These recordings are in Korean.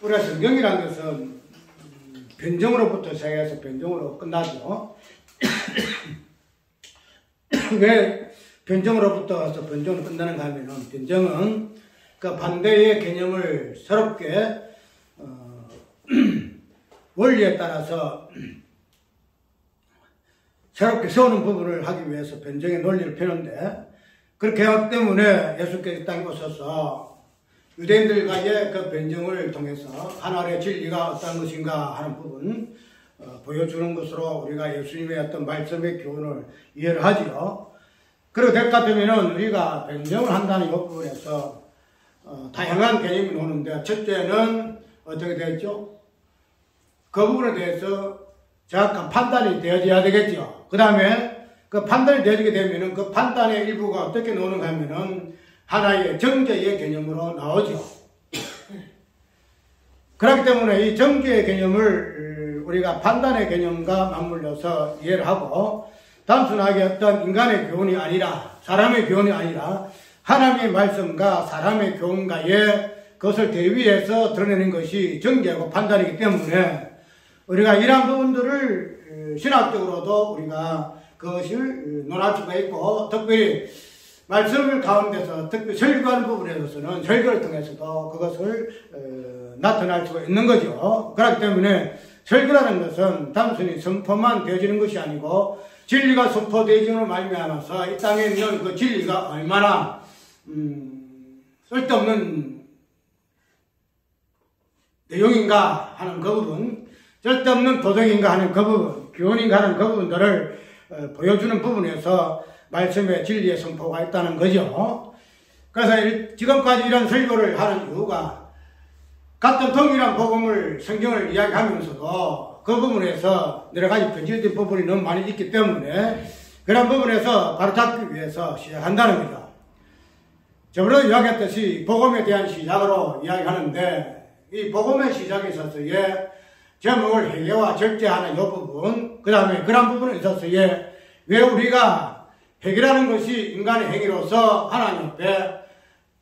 우리가 성경이라는 것은 변정으로부터 시작해서 변정으로 끝나죠. 왜 변정으로부터 변정으로 끝나는가 하면은, 변정은 그 반대의 개념을 새롭게 원리에 따라서 새롭게 세우는 부분을 하기 위해서 변정의 논리를 펴는데, 그렇게 하기 때문에 예수께서 이 땅에 오셔서 유대인들과의 그 변정을 통해서 하나님의 진리가 어떤 것인가 하는 부분 보여주는 것으로 우리가 예수님의 어떤 말씀의 교훈을 이해를 하지요. 그리고 될 것 같으면 우리가 변정을 한다는 이 부분에서 다양한 개념이 나오는데, 첫째는 어떻게 되겠죠? 그 부분에 대해서 정확한 판단이 되어져야 되겠죠. 그 다음에 그 판단이 되어지게 되면은 그 판단의 일부가 어떻게 나오는가 하면은 하나의 정죄의 개념으로 나오죠. 그렇기 때문에 이 정죄의 개념을 우리가 판단의 개념과 맞물려서 이해를 하고, 단순하게 어떤 인간의 교훈이 아니라, 사람의 교훈이 아니라 하나님의 말씀과 사람의 교훈과의 그것을 대비해서 드러내는 것이 정죄하고 판단이기 때문에 우리가 이러한 부분들을 신학적으로도 우리가 그것을 논할 수가 있고, 특별히 말씀을 가운데서 특별히 설교하는 부분에 있어서는 설교를 통해서도 그것을 나타날 수가 있는 거죠. 그렇기 때문에 설교라는 것은 단순히 선포만 되어지는 것이 아니고, 진리가 선포되어짐으로 말미암아서 이 땅에 있는 그 진리가 얼마나 쓸데없는 내용인가 하는 그 부분, 쓸데없는 도덕인가 하는 그 부분, 교훈인가 하는 그 부분들을 보여주는 부분에서 말씀의 진리의 선포가 있다는 거죠. 그래서 지금까지 이런 설교를 하는 이유가, 같은 동일한 복음을, 성경을 이야기하면서도 그 부분에서 여러 가지 변질된 부분이 너무 많이 있기 때문에 그런 부분에서 바로잡기 위해서 시작한다는 거죠. 저번에 이야기했듯이 복음에 대한 시작으로 이야기하는데, 이 복음의 시작에 있어서의 제목을 회개와 절제하는 이 부분, 그 다음에 그런 부분에 있어서의 왜 우리가 회개라는 것이 인간의 행위로서 하나님 앞에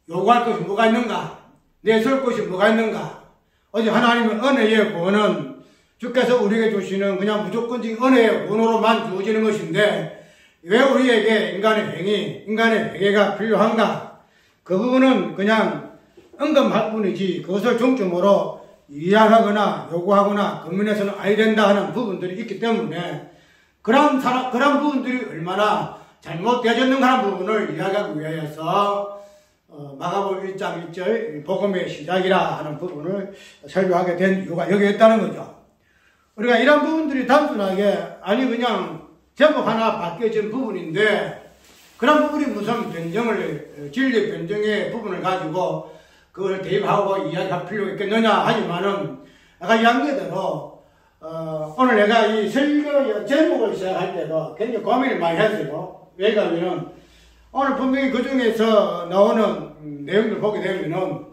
요구할 것이 뭐가 있는가, 내세울 것이 뭐가 있는가. 어제 하나님의 은혜의 구원은 주께서 우리에게 주시는 그냥 무조건적인 은혜의 구원으로만 주어지는 것인데, 왜 우리에게 인간의 행위, 인간의 회개가 필요한가? 그 부분은 그냥 언급할 뿐이지 그것을 중점으로 이해하거나 요구하거나 금문에서는 아야 된다 하는 부분들이 있기 때문에 그런 부분들이 얼마나 잘못되어졌는가 하는 부분을 이야기하기 위해서 마가복음 1장 1절 복음의 시작이라 하는 부분을 설교하게 된 이유가 여기에 있다는 거죠. 우리가 이런 부분들이 단순하게 아니 그냥 제목 하나 바뀌어진 부분인데, 그런 부분이 무슨 변정을, 진리 변정의 부분을 가지고 그걸 대입하고 이야기할 필요가 있겠느냐 하지만은, 아까 이야기대로 오늘 내가 이 설교 제목을 시작할 때도 굉장히 고민을 많이 했어요. 왜냐하면은 오늘 분명히 그 중에서 나오는 내용들 보게 되면은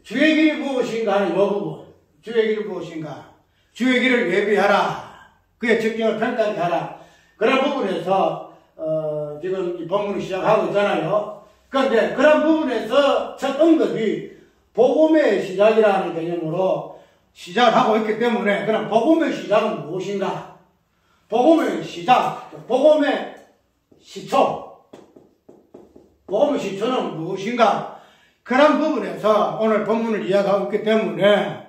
주의 길이 무엇인가 하는 이 부분, 주의 길이 무엇인가, 주의 길을 예비하라, 그의 직경을 평가하게 하라, 그런 부분에서 지금 이 본문을 시작하고 있잖아요. 그런데 그런 부분에서 첫 언급이 복음의 시작이라는 개념으로 시작을 하고 있기 때문에, 그럼 복음의 시작은 무엇인가? 복음의 시작, 복음의 시초, 복음의 시초는 무엇인가? 그런 부분에서 오늘 본문을 이야기하고 있기 때문에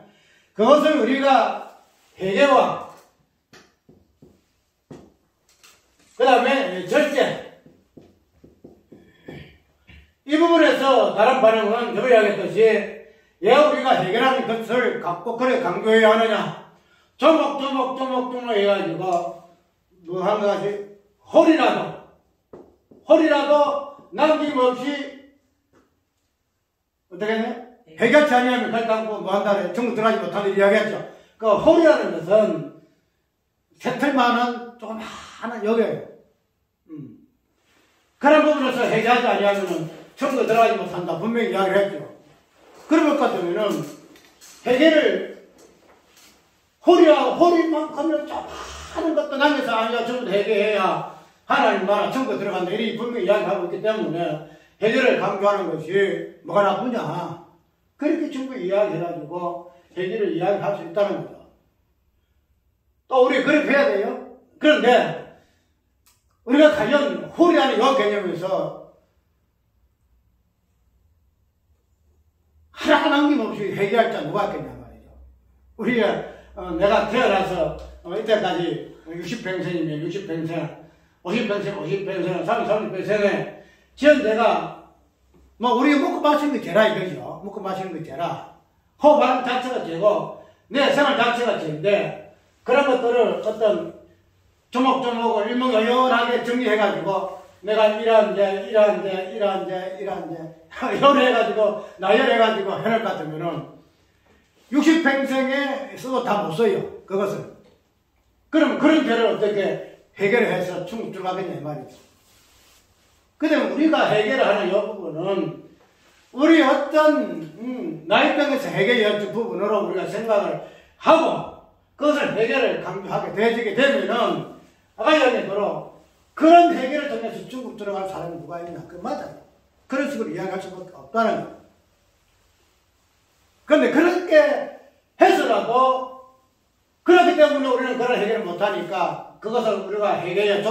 그것을 우리가 회개와 그 다음에 절제, 이 부분에서 다른 반응은 저번에 이야기했듯이 왜 우리가 해결하는 것을 꼭 그래 강조해야 하느냐, 조목조목 해가지고 뭐 한 가지 홀이라도 남김없이 어떻게 했냐? 해결치 아니하면 결단코 뭐 한다래 전부 들어가지 못하는 이야기했죠. 그 홀이라는 것은 새틀만한 조그마한 여기에요. 그런 부분에서 해결하지 아니하면은 전부 들어가지 못한다 분명히 이야기를 했죠. 그런 것 같으면은 해결을 홀이만큼은 조그마한 것도 남겨서 아니야 전부 해결해야 하나님 나라 전부 들어간다 이렇게 분명히 이야기하고 있기 때문에 해결을 강조하는 것이 뭐가 나쁘냐, 그렇게 충분히 이야기해가지고 회개를 이야기할 수 있다는 거죠. 또 우리 그렇게 해야 돼요. 그런데 우리가 과연 홀이라는 이 개념에서 하나 남김없이 회개할 자 누가 있겠냐 말이죠. 우리가 내가 태어나서 이때까지 60평생이면 60평생, 50평생, 50평생, 30평생에 지금 내가 뭐 우리가 먹고 마시는 게 죄라 이거죠. 먹고 마시는 게 죄라. 호흡하는 자체가 죄고 내 생활 자체가 죄인데 그런 것들을 어떤 조목조목을 일목요연하게 정리해가지고 내가 이러한 죄 요래해가지고 나열해가지고 해낼 것 같으면은 60평생에 써도 다 못 써요. 그것을. 그럼 그런 죄를 어떻게 해결을 해서 충분 들어가겠냐 이 말이죠. 그 다음에 우리가 해결을 하는 이 부분은 우리 어떤 나이병에서 해결할 부분으로 우리가 생각을 하고 그것을 해결을 강조하게 되어지게 되면은 아까 얘기한 대로 그런 해결을 통해서 중국 들어갈 사람이 누가 있나? 그 맞아요. 그런 식으로 이야기할 수밖에 없다는 거예요. 그런데 그렇게 해서라도 그렇기 때문에 우리는 그런 해결을 못하니까 그것을 우리가 해결의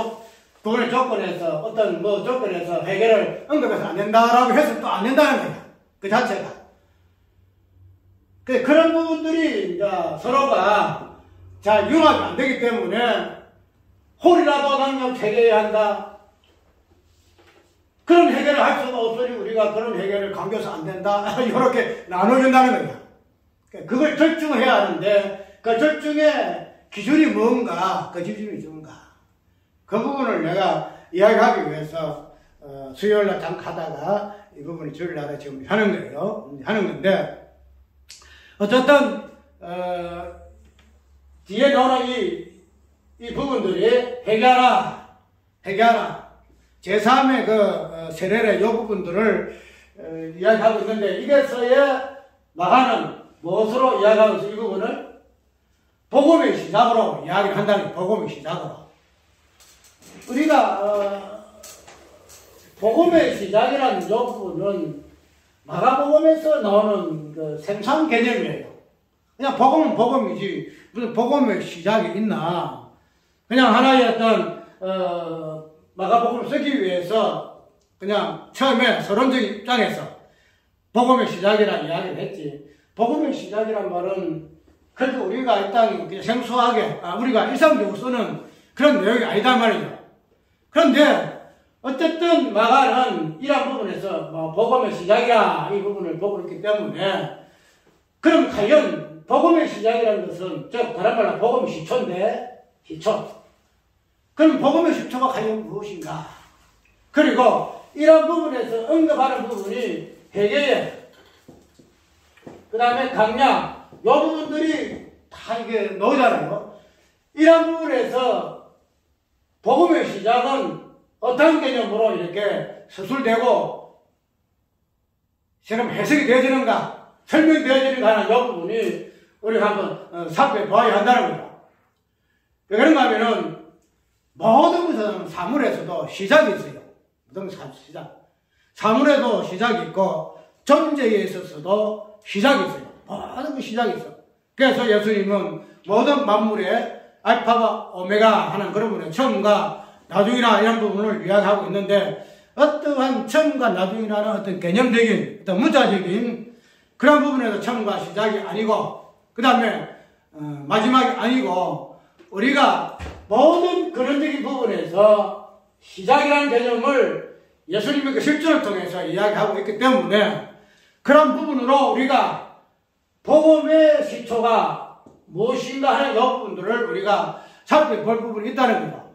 그걸 조건에서 어떤 조건에서 해결을 언급해서 안 된다라고 해서 또 안 된다는 거야. 그 자체가. 그런 부분들이 이제 서로가 잘 융합이 안 되기 때문에 홀이라도 당장 해결해야 한다. 그런 해결을 할 수가 없으니 우리가 그런 해결을 강조해서 안 된다. 이렇게 나눠준다는 거야. 그걸 절충해야 하는데 그 절충의 기준이 뭔가, 그 기준이 뭔가. 그 부분을 내가 이야기하기 위해서 수요일날 잠깐 하다가 이 부분을 주일날에 지금 하는 거예요. 하는 건데 어쨌든 뒤에 나오는 이 부분들이 해결하라 제3의 그 세례의 이 부분들을 이야기하고 있는데 이게서의 나가는 무엇으로 이야기하고 있어? 이 부분을 복음의 시작으로 이야기를 한다는 거예요. 복음의 시작으로. 우리가 복음의 시작이라는 이 부분은 마가복음에서 나오는 그 생산 개념이에요. 그냥 복음은 복음이지 무슨 복음의 시작이 있나. 그냥 하나의 어떤 마가복음을 쓰기 위해서 그냥 처음에 서론적인 입장에서 복음의 시작이라는 이야기를 했지. 복음의 시작이란 말은 그렇게 우리가 일단 그냥 생소하게 우리가 일상적으로 쓰는 그런 내용이 아니다 말이죠. 그런데 어쨌든 마가는 이런 부분에서 복음의 시작이야 이 부분을 보고 있기 때문에 그럼 과연 복음의 시작이라는 것은 즉 다른 말로 복음의 시초인데 시초. 그럼 복음의 시초가 과연 무엇인가? 그리고 이런 부분에서 언급하는 부분이 회개에 그 다음에 강약 이 부분들이 다 이게 나오잖아요. 이런 부분에서 복음의 시작은 어떤 개념으로 이렇게 서술되고 지금 해석이 되어지는가 설명이 되어지는가 하는 이 부분이 우리가 한번 살펴봐야 한다는 거죠. 왜 그런가 하면은 모든 것은 사물에서도 시작이 있어요. 모든 시작. 사물에도 시작이 있고 존재에 있어서도 시작이 있어요. 모든 것 시작이 있어. 그래서 예수님은 모든 만물의 알파와 오메가 하는 그런 부분에 처음과 나중이나 이런 부분을 이야기하고 있는데 어떠한 처음과 나중이라는 어떤 개념적인 어떤 문자적인 그런 부분에서 처음과 시작이 아니고 그 다음에 마지막이 아니고 우리가 모든 근원적인 부분에서 시작이라는 개념을 예수님의 그 실존을 통해서 이야기하고 있기 때문에 그런 부분으로 우리가 복음의 시초가 무엇인가 하는 이 부분들을 우리가 살펴볼 부분이 있다는 거죠.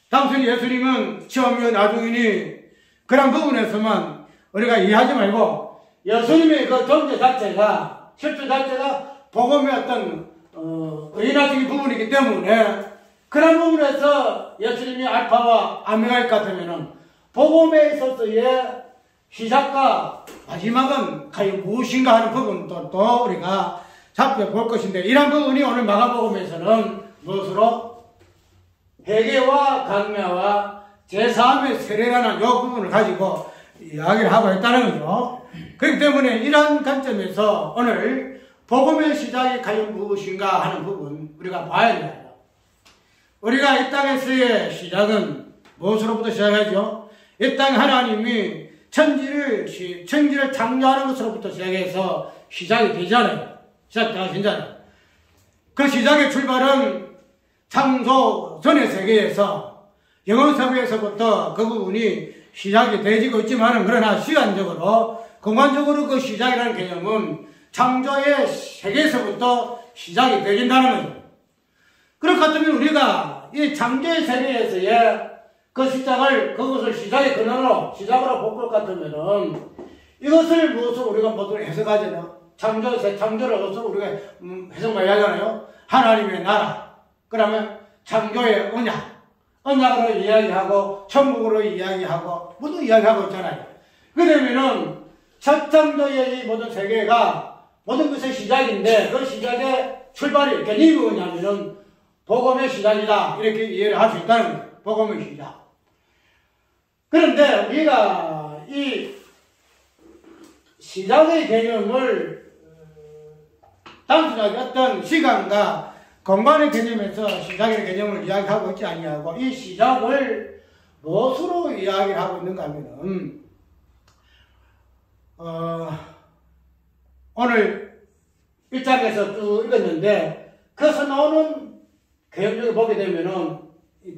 단순히 예수님은 처음이요 나중이니 그런 부분에서만 우리가 이해하지 말고 예수님의 그 존재 자체가 실존 자체가 복음의 어떤 의인화적인 부분이기 때문에 그런 부분에서 예수님이 알파와 오메가일 것 같으면은 복음에 있어서의 시작과 마지막은 과연 무엇인가 하는 부분도 우리가 살펴볼 것인데 이런 부분이 오늘 마가복음에서는 무엇으로 회개와 강야와 제3의 세례라는 이 부분을 가지고 이야기를 하고 있다는 거죠. 그렇기 때문에 이러한 관점에서 오늘 복음의 시작이 과연 무엇인가 하는 부분 우리가 봐야 됩니다. 우리가 이 땅에서의 시작은 무엇으로부터 시작하죠? 이 땅 하나님이 천지를 창조하는 것으로부터 시작해서 시작이 되잖아요. 시작되잖아요. 그 시작의 출발은 창조 전의 세계에서 영원사회에서부터 그 부분이 시작이 되지고 있지만, 그러나 시간적으로 공간적으로 그 시작이라는 개념은 창조의 세계에서부터 시작이 되긴다는 거죠. 그렇기 때문에 우리가 이 창조의 세계에서의 그 시작을, 그것을 시작의 근원으로, 시작으로 볼 것 같으면은 이것을 무엇으로 우리가 모두 해석하잖아요. 창조를 어디서 우리가 해석만 하잖아요. 하나님의 나라, 그러면 창조의 언약으로 이야기하고, 천국으로 이야기하고, 모두 이야기하고 있잖아요. 그러면은 첫 창조의 이 모든 세계가 모든 것의 시작인데, 그 시작의 출발이, 개념이 뭐냐면은 복음의 시작이다, 이렇게 이해를 할 수 있다는 거예요. 복음의 시작. 그런데 우리가 이 시작의 개념을 단순하게 어떤 시간과 공간의 개념에서 시작의 개념을 이야기하고 있지 아니하고, 이 시작을 무엇으로 이야기를 하고 있는가 하면은, 오늘 1장에서 쭉 읽었는데, 그래서 나오는 개념을 보게 되면은,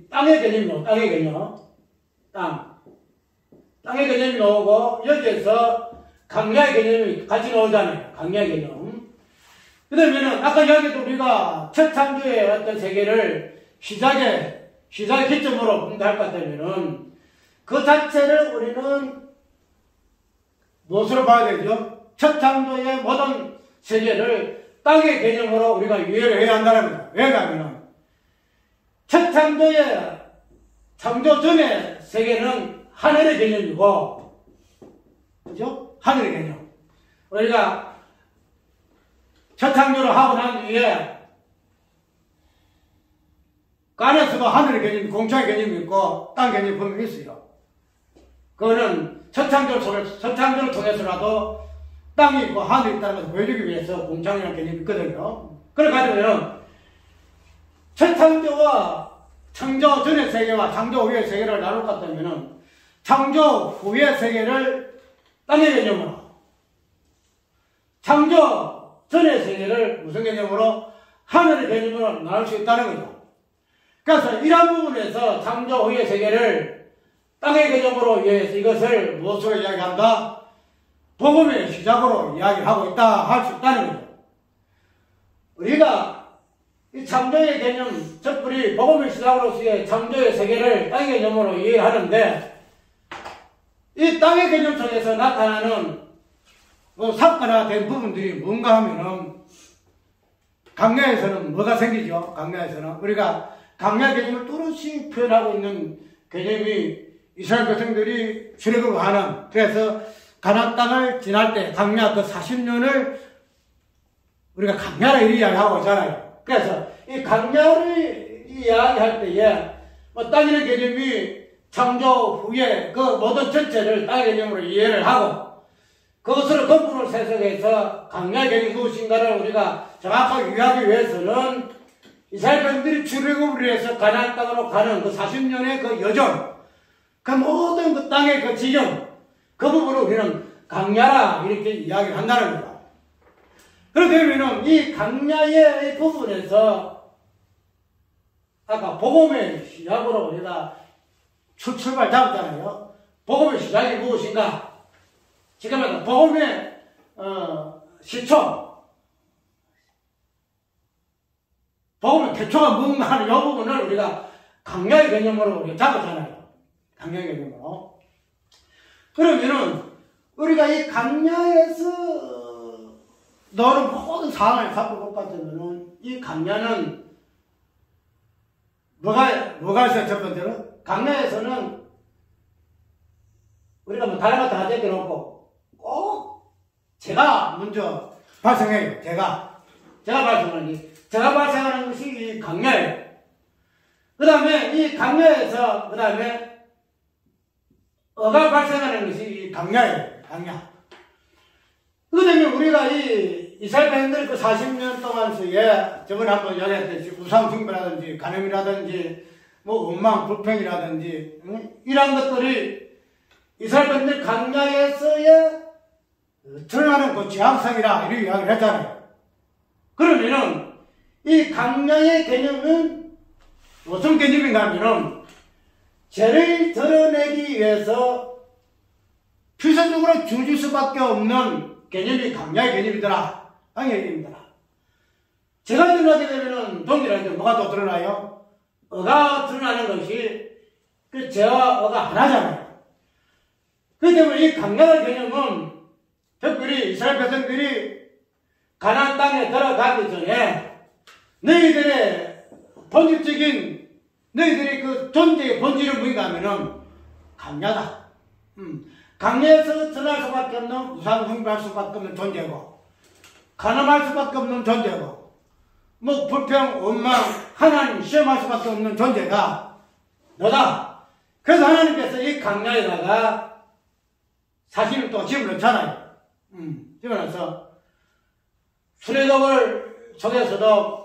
땅의 개념이요, 땅의 개념. 땅의 개념이 나오고, 여기에서 강야의 개념이 같이 나오잖아요. 강야의 개념. 그러면은, 아까 이야기도 우리가 첫 창조의 어떤 세계를 시작의 기점으로 본다 할 것 같으면은, 그 자체를 우리는 무엇으로 봐야 되죠? 첫 창조의 모든 세계를 땅의 개념으로 우리가 이해를 해야 한다는 거예요. 왜냐하면, 첫 창조 전의 세계는 하늘의 개념이고, 그죠? 하늘의 개념. 우리가 첫 창조를 하고 난 뒤에, 그 안에서도 하늘의 개념이, 공창의 개념이 있고, 땅 개념이 분명히 있어요. 그거는 첫 창조를 통해서라도 땅이 있고 하늘이 있다는 것을 보여주기 위해서 공창이라는 개념이 있거든요. 그래가지고는 첫 창조와 창조 전의 세계와 창조 후의 세계를 나눌 것 같으면은, 창조 후의 세계를 땅의 개념으로, 창조 전의 세계를 무슨 개념으로? 하늘의 개념으로 나눌 수 있다는 거죠. 그래서 이러한 부분에서 창조 후의 세계를 땅의 개념으로 이해해서 이것을 무엇으로 이야기한다? 복음의 시작으로 이야기하고 있다 할 수 있다는 거죠. 우리가 이 창조의 개념, 즉 우리 복음의 시작으로서의 창조의 세계를 땅의 개념으로 이해하는데, 이 땅의 개념 속에서 나타나는 사건화된 부분들이 뭔가 하면은, 강야에서는 뭐가 생기죠? 강야에서는 우리가 강야 개념을 뚜렷이 표현하고 있는 개념이 이스라엘 백성들이 출애굽을 하는, 그래서 가나안 땅을 지날 때 강야 그 40년을 우리가 강야라 이야기하고 있잖아요. 그래서 이 강야를 이야기할 때에 땅이라는 개념이 창조 후에 그 모든 전체를 땅의 개념으로 이해를 하고, 그것을 근본으로 세석해서 강야의 개념이 무엇인가를 우리가 정확하게 이해하기 위해서는 이스라엘 백성들이 출애굽을 해서 가나안 땅으로 가는 그 40년의 그 여정, 그 모든 그 땅의 그 지형, 그 부분을 우리는 강야라 이렇게 이야기를 한다는 거다. 그렇게 되면은 이 강야의 부분에서 아까 복음의 시작으로 우리가 출발 잡았잖아요. 복음의 시작이 무엇인가? 지금은 복음의 시초, 복음의 개초가 뭔가 하는 이 부분을 우리가 강야의 개념으로 우리가 잡았잖아요. 강야의 개념으로. 그러면은 우리가 이 강야에서 너는 모든 상황을 갖고 볼 것 같으면은, 이 강야는 뭐가 있어요? 첫 번째로 강야에서는 우리가 뭐 다른 것도 다 제껴놓고 꼭 제가 먼저 발생해요. 제가 발생하는 것이 이 강야예요. 그 다음에 이 강야에서 그 다음에 어가 발생하는 것이 강야예요. 강야. 그러면 우리가 이 이스라엘 백성들 그 40년 동안서에 저번에 한번 이야기했듯이 우상숭배라든지 간음이라든지 뭐 원망 불평이라든지 이런 것들이 이스라엘 백성들 강야에서의 드러나는 그 지향성이라 이렇게 이야기를 했잖아요. 그러면은 이 강야의 개념은 무슨 개념인가 하면은 죄를 드러내기 위해서 필수적으로 주어질 수밖에 없는 개념이 강야의 개념이더라. 강야의 개념이더라. 죄가 드러나게 되면은 동일하게 뭐가 또 드러나요? 어가 드러나는 것이 그 죄와 어가 하나잖아요. 그렇기 때문에 이 강야의 개념은 특별히 이스라엘 백성들이 가나안 땅에 들어가기 전에 너희들의 본질적인 너희들의 그 존재의 본질은 뭔가 하면은 강야다. 강야에서 드러날 수밖에 없는 우상숭배할 수밖에 없는 존재고 가늠할 수밖에 없는 존재고 뭐 불평, 원망, 하나님 시험할 수밖에 없는 존재가 너다. 그래서 하나님께서 이 강야에다가 사실을 또 집어넣잖아요. 집어넣어서 출애굽을 속에서도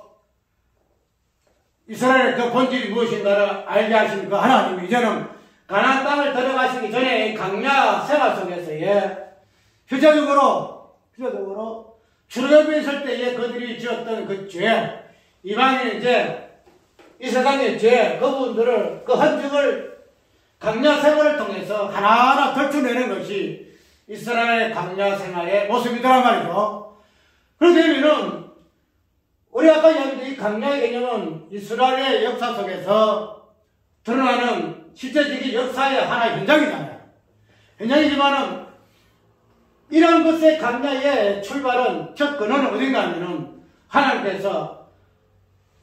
이스라엘의 그 본질이 무엇인가를 알게 하신 그 하나님이 이제는 가나안 땅을 들어가시기 전에 강야 생활 속에서의 표적적으로 출애굽에 있을 때에 그들이 지었던 그 죄, 이방인의 죄, 이 세상의 죄, 그분들을 그 흔적을 강야 생활을 통해서 하나하나 덜쳐내는 것이 이스라엘 강야 생활의 모습이더란 말이죠. 그렇게 되면은 우리 아까 이야기했던 이 강야의 개념은 이스라엘의 역사 속에서 드러나는 실제적인 역사의 하나의 현장이잖아요. 현장이지만은 이런 것의 강야의 출발은 첫 근원은 어딘가 하면은 하나님께서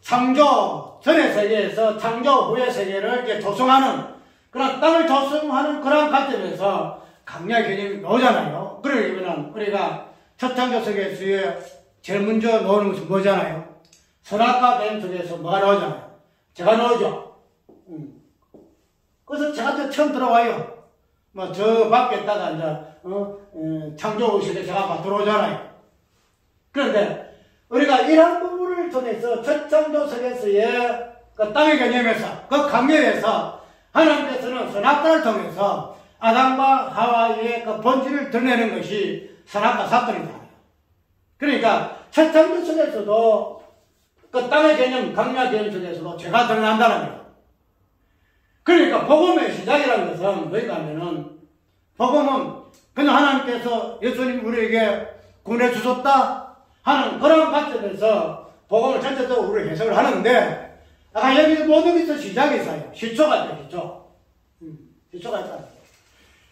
창조 전의 세계에서 창조 후의 세계를 이제 조성하는 그런 땅을 조성하는 그런 관점에서 강야의 개념이 나오잖아요. 그러려면 우리가 첫 창조 세계에서의 제일 먼저 나오는 것은 뭐잖아요? 선악과 개념 속에서 뭐가 나오잖아요? 제가 나오죠. 그래서 제가 처음 들어와요. 뭐 저 밖에 있다가 이제 창조 시대 제가 들어오잖아요. 그런데 우리가 이런 부분을 통해서 첫 창조 세계에서의 그 땅의 개념에서 그 강야에서 하나님께서는 선악과를 통해서 아담과 하와의 그 본질을 드러내는 것이 선악과 사건이잖아요. 그러니까 첫 창조 속에서도 그 땅의 개념, 강야 개념 속에서도 죄가 드러난다는 거예요. 그러니까 복음의 시작이라는 것은 뭐인가 하면은 복음은 그냥 하나님께서 예수님 우리에게 구원해 주셨다 하는 그런 관점에서 복음을 전체적으로 우리 해석을 하는데 아까 여기 모든 것에서 시작이 있어요. 시초가 있어요. 시초. 시초가 있어요.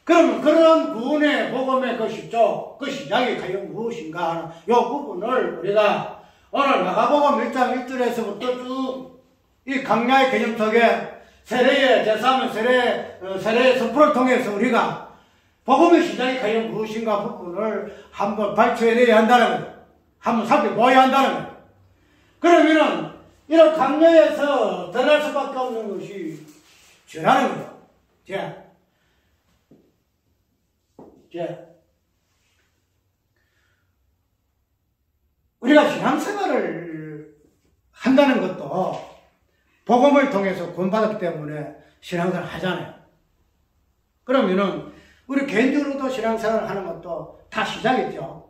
그러면 그런 구원의 복음의 그 시초, 그 시작이 과연 무엇인가 하는 이 부분을 우리가 오늘 마가복음 1장 1절에서부터 쭉 이 강야의 개념 속에 세례의 제3의 세례의 선포를 통해서 우리가 복음의 시작이 과연 무엇인가 부분을 한번 발표해내야 한다는 거예요. 한번 살펴보아야 한다는 거예요. 그러면은 이런 강야에서 드러날 수밖에 없는 것이 죄라는 거예요. 죄. 우리가 신앙생활을 한다는 것도 복음을 통해서 구원받았기 때문에 신앙생활을 하잖아요. 그러면은 우리 개인적으로도 신앙생활을 하는 것도 다 시작이죠.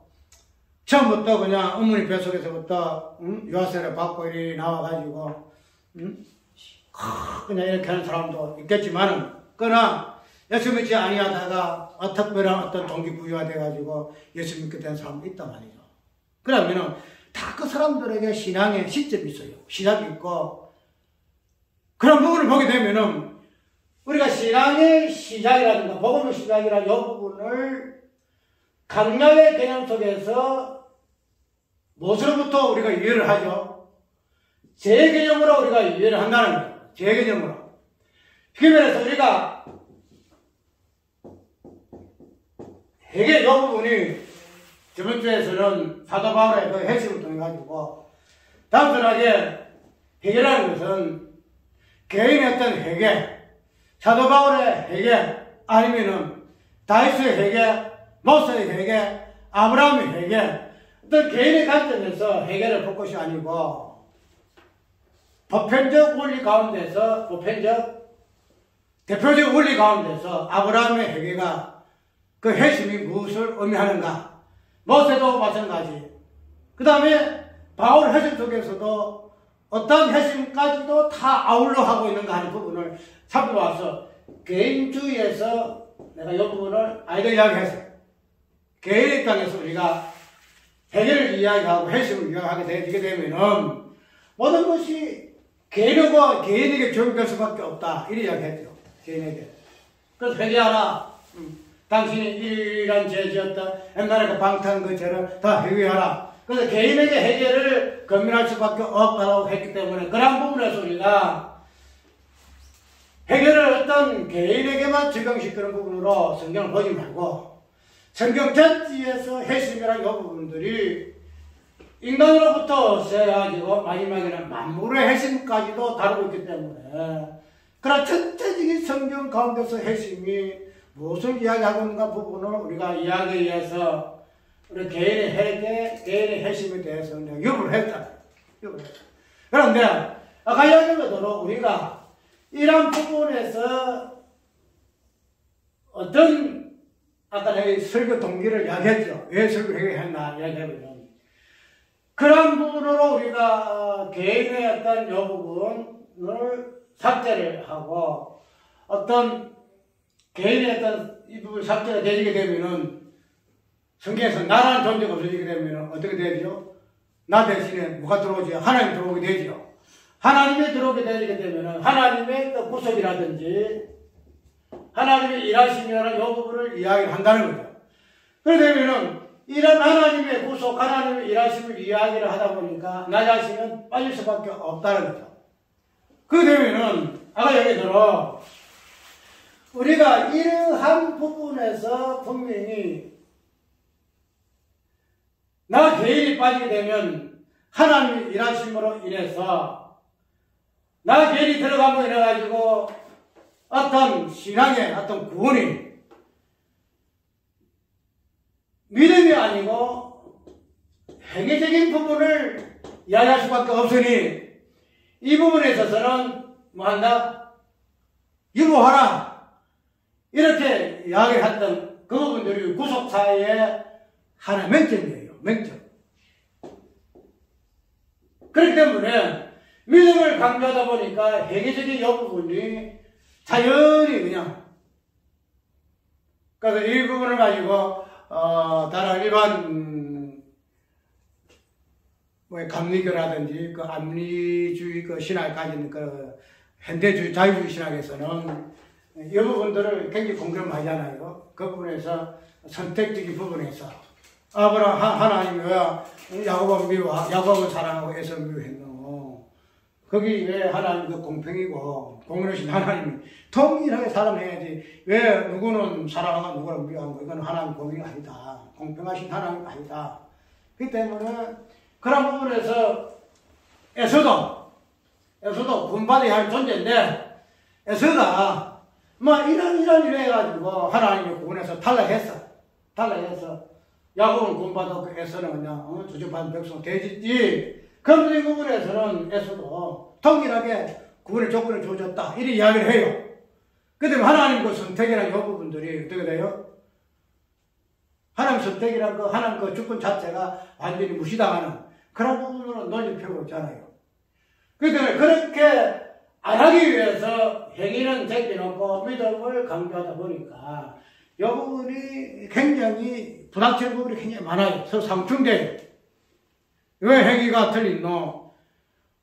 처음부터 그냥 어머니 뱃속에서부터 유아세를 받고 이리 나와가지고 그냥 이렇게 하는 사람도 있겠지만은 그러나 예수 믿지 아니하다가 특별한 어떤 동기부여가 돼가지고 예수 믿게 된 사람도 있단 말이죠. 그러면은 다 그 사람들에게 신앙의 시점이 있어요. 시작이 있고 그런 부분을 보게 되면은 우리가 신앙의 시작이라든가 복음의 시작이라 이 부분을 강야의 개념 속에서 무엇으로부터 우리가 이해를 하죠? 제 개념으로 우리가 이해를 한다는 거예요. 제 개념으로. 그러면서 우리가 회개 이 부분이 저번 주에서는 사도 바울의 그 해석을 통해가지고 단순하게 회개라는 것은 개인의 어떤 회개, 사도 바울의 회개, 아니면은 다윗의 회개, 모세의 회개, 아브라함의 회개, 어떤 개인의 관점에서 회개를 볼 것이 아니고 보편적 원리 가운데서, 보편적 대표적 원리 가운데서 아브라함의 회개가 그 회심이 무엇을 의미하는가. 모세도 마찬가지. 그 다음에 바울 회심 속에서도 어떤 회심까지도 다 아울러 하고 있는가 하는 부분을 살펴와서 개인주의에서 내가 이 부분을 아이들 이야기했어요. 개인의 입장에서 우리가 회개를 이야기하고 회심을 이야기하게 되게 되면은 모든 것이 개인에게 적용될 수밖에 없다. 이렇게 이야기했죠. 개인에게. 그래서 회개하라. 당신이 이런 죄 지었다. 옛날에 그 방탕한 그 죄를 다 회개하라. 그래서 개인에게 회개를 권면할 수밖에 없다고 했기 때문에 그런 부분에서 우리가 회개를 어떤 개인에게만 적용시키는 부분으로 성경을 보지 말고 성경 전체에서 회심이라는 이 부분들이 인간으로부터 시작해가지고 마지막에는 만물의 회심까지도 다루고 있기 때문에 그런 전체적인 성경 가운데서 회심이 무엇을 이야기하고 있는가 부분을 우리가 이야기에 의해서 우리 개인의 회개, 개인의 회심에 대해서는 유불을 했다. 그런데 아까 이야기한 것대로 우리가 이런 부분에서 어떤 아까 내가 설교 동기를 이야기했죠. 왜 설교를 했나 이야기해보면 그런 부분으로 우리가 개인의 어떤 이 부분을 삭제를 하고 어떤 개인의 어떤 이 부분 삭제가 되게 되면은 성경에서 나라는 존재가 없어지게 되면 어떻게 되죠? 나 대신에 누가 들어오지? 하나님이 들어오게 되죠. 하나님이 들어오게 되게 되면 하나님의 또 구속이라든지 하나님의 일하심이라는 이 부분을 이야기를 한다는 거죠. 그러게 되면 이런 하나님의 구속, 하나님의 일하심을 이야기를 하다 보니까 나 자신은 빠질 수밖에 없다는 거죠. 그러게 되면은 아까 얘기대로 우리가 이러한 부분에서 분명히 나 개인이 빠지게 되면 하나님의 일하심으로 인해서 나 개인이 들어가면 이래가지고 어떤 신앙의 어떤 구원이 믿음이 아니고 회개적인 부분을 이야기할 수밖에 없으니 이 부분에 있어서는 뭐 한다? 유보하라. 이렇게 이야기했던 그 부분들이 구속사회의 하나의 맹점이에요. 맹점. 그렇기 때문에 믿음을 강조하다 보니까 회개적인 이 부분이 자연히 그냥 그래서 이 부분을 가지고 다른 일반 뭐 감리교라든지 그 암리주의 그 신학을 가진 그 현대주의 자유주의 신학에서는 이 부분들을 굉장히 공감하잖아요. 그 부분에서 선택적인 부분에서 하나님이 왜 야곱을 미워, 야곱을 사랑하고 에서를 미워했노? 거기 왜 하나님 그 공평이고 공의로신 하나님이 통일하게 사랑해야지 왜 누구는 사랑하고 누구는 미워하고 이건 하나님 공의가 아니다. 공평하신 하나님 아니다. 그렇기 때문에 그런 부분에서 에서도 구원받아야 할 존재인데 에서가 뭐 이런 일 해가지고 하나님의 구원에서 탈락해서 야곱은 구원받았고 에서는 그냥 주저받은 백성 되지. 그런 부분에서는 에서도 동일하게 구원의 조건을 주어졌다. 이렇게 이야기를 해요. 그 때문에 하나님 그 선택이라는 이 부분들이 어떻게 돼요? 하나님 선택이라는 그 하나님 그 주권 자체가 완전히 무시당하는 그런 부분으로 논의를 펴고 있잖아요. 그 때문에 그렇게 안 하기 위해서 행위는 제껴놓고 믿음을 강조하다 보니까 이 부분이 굉장히 부닥치는 부분이 굉장히 많아요. 서로 상충돼요. 왜 행위가 틀린노?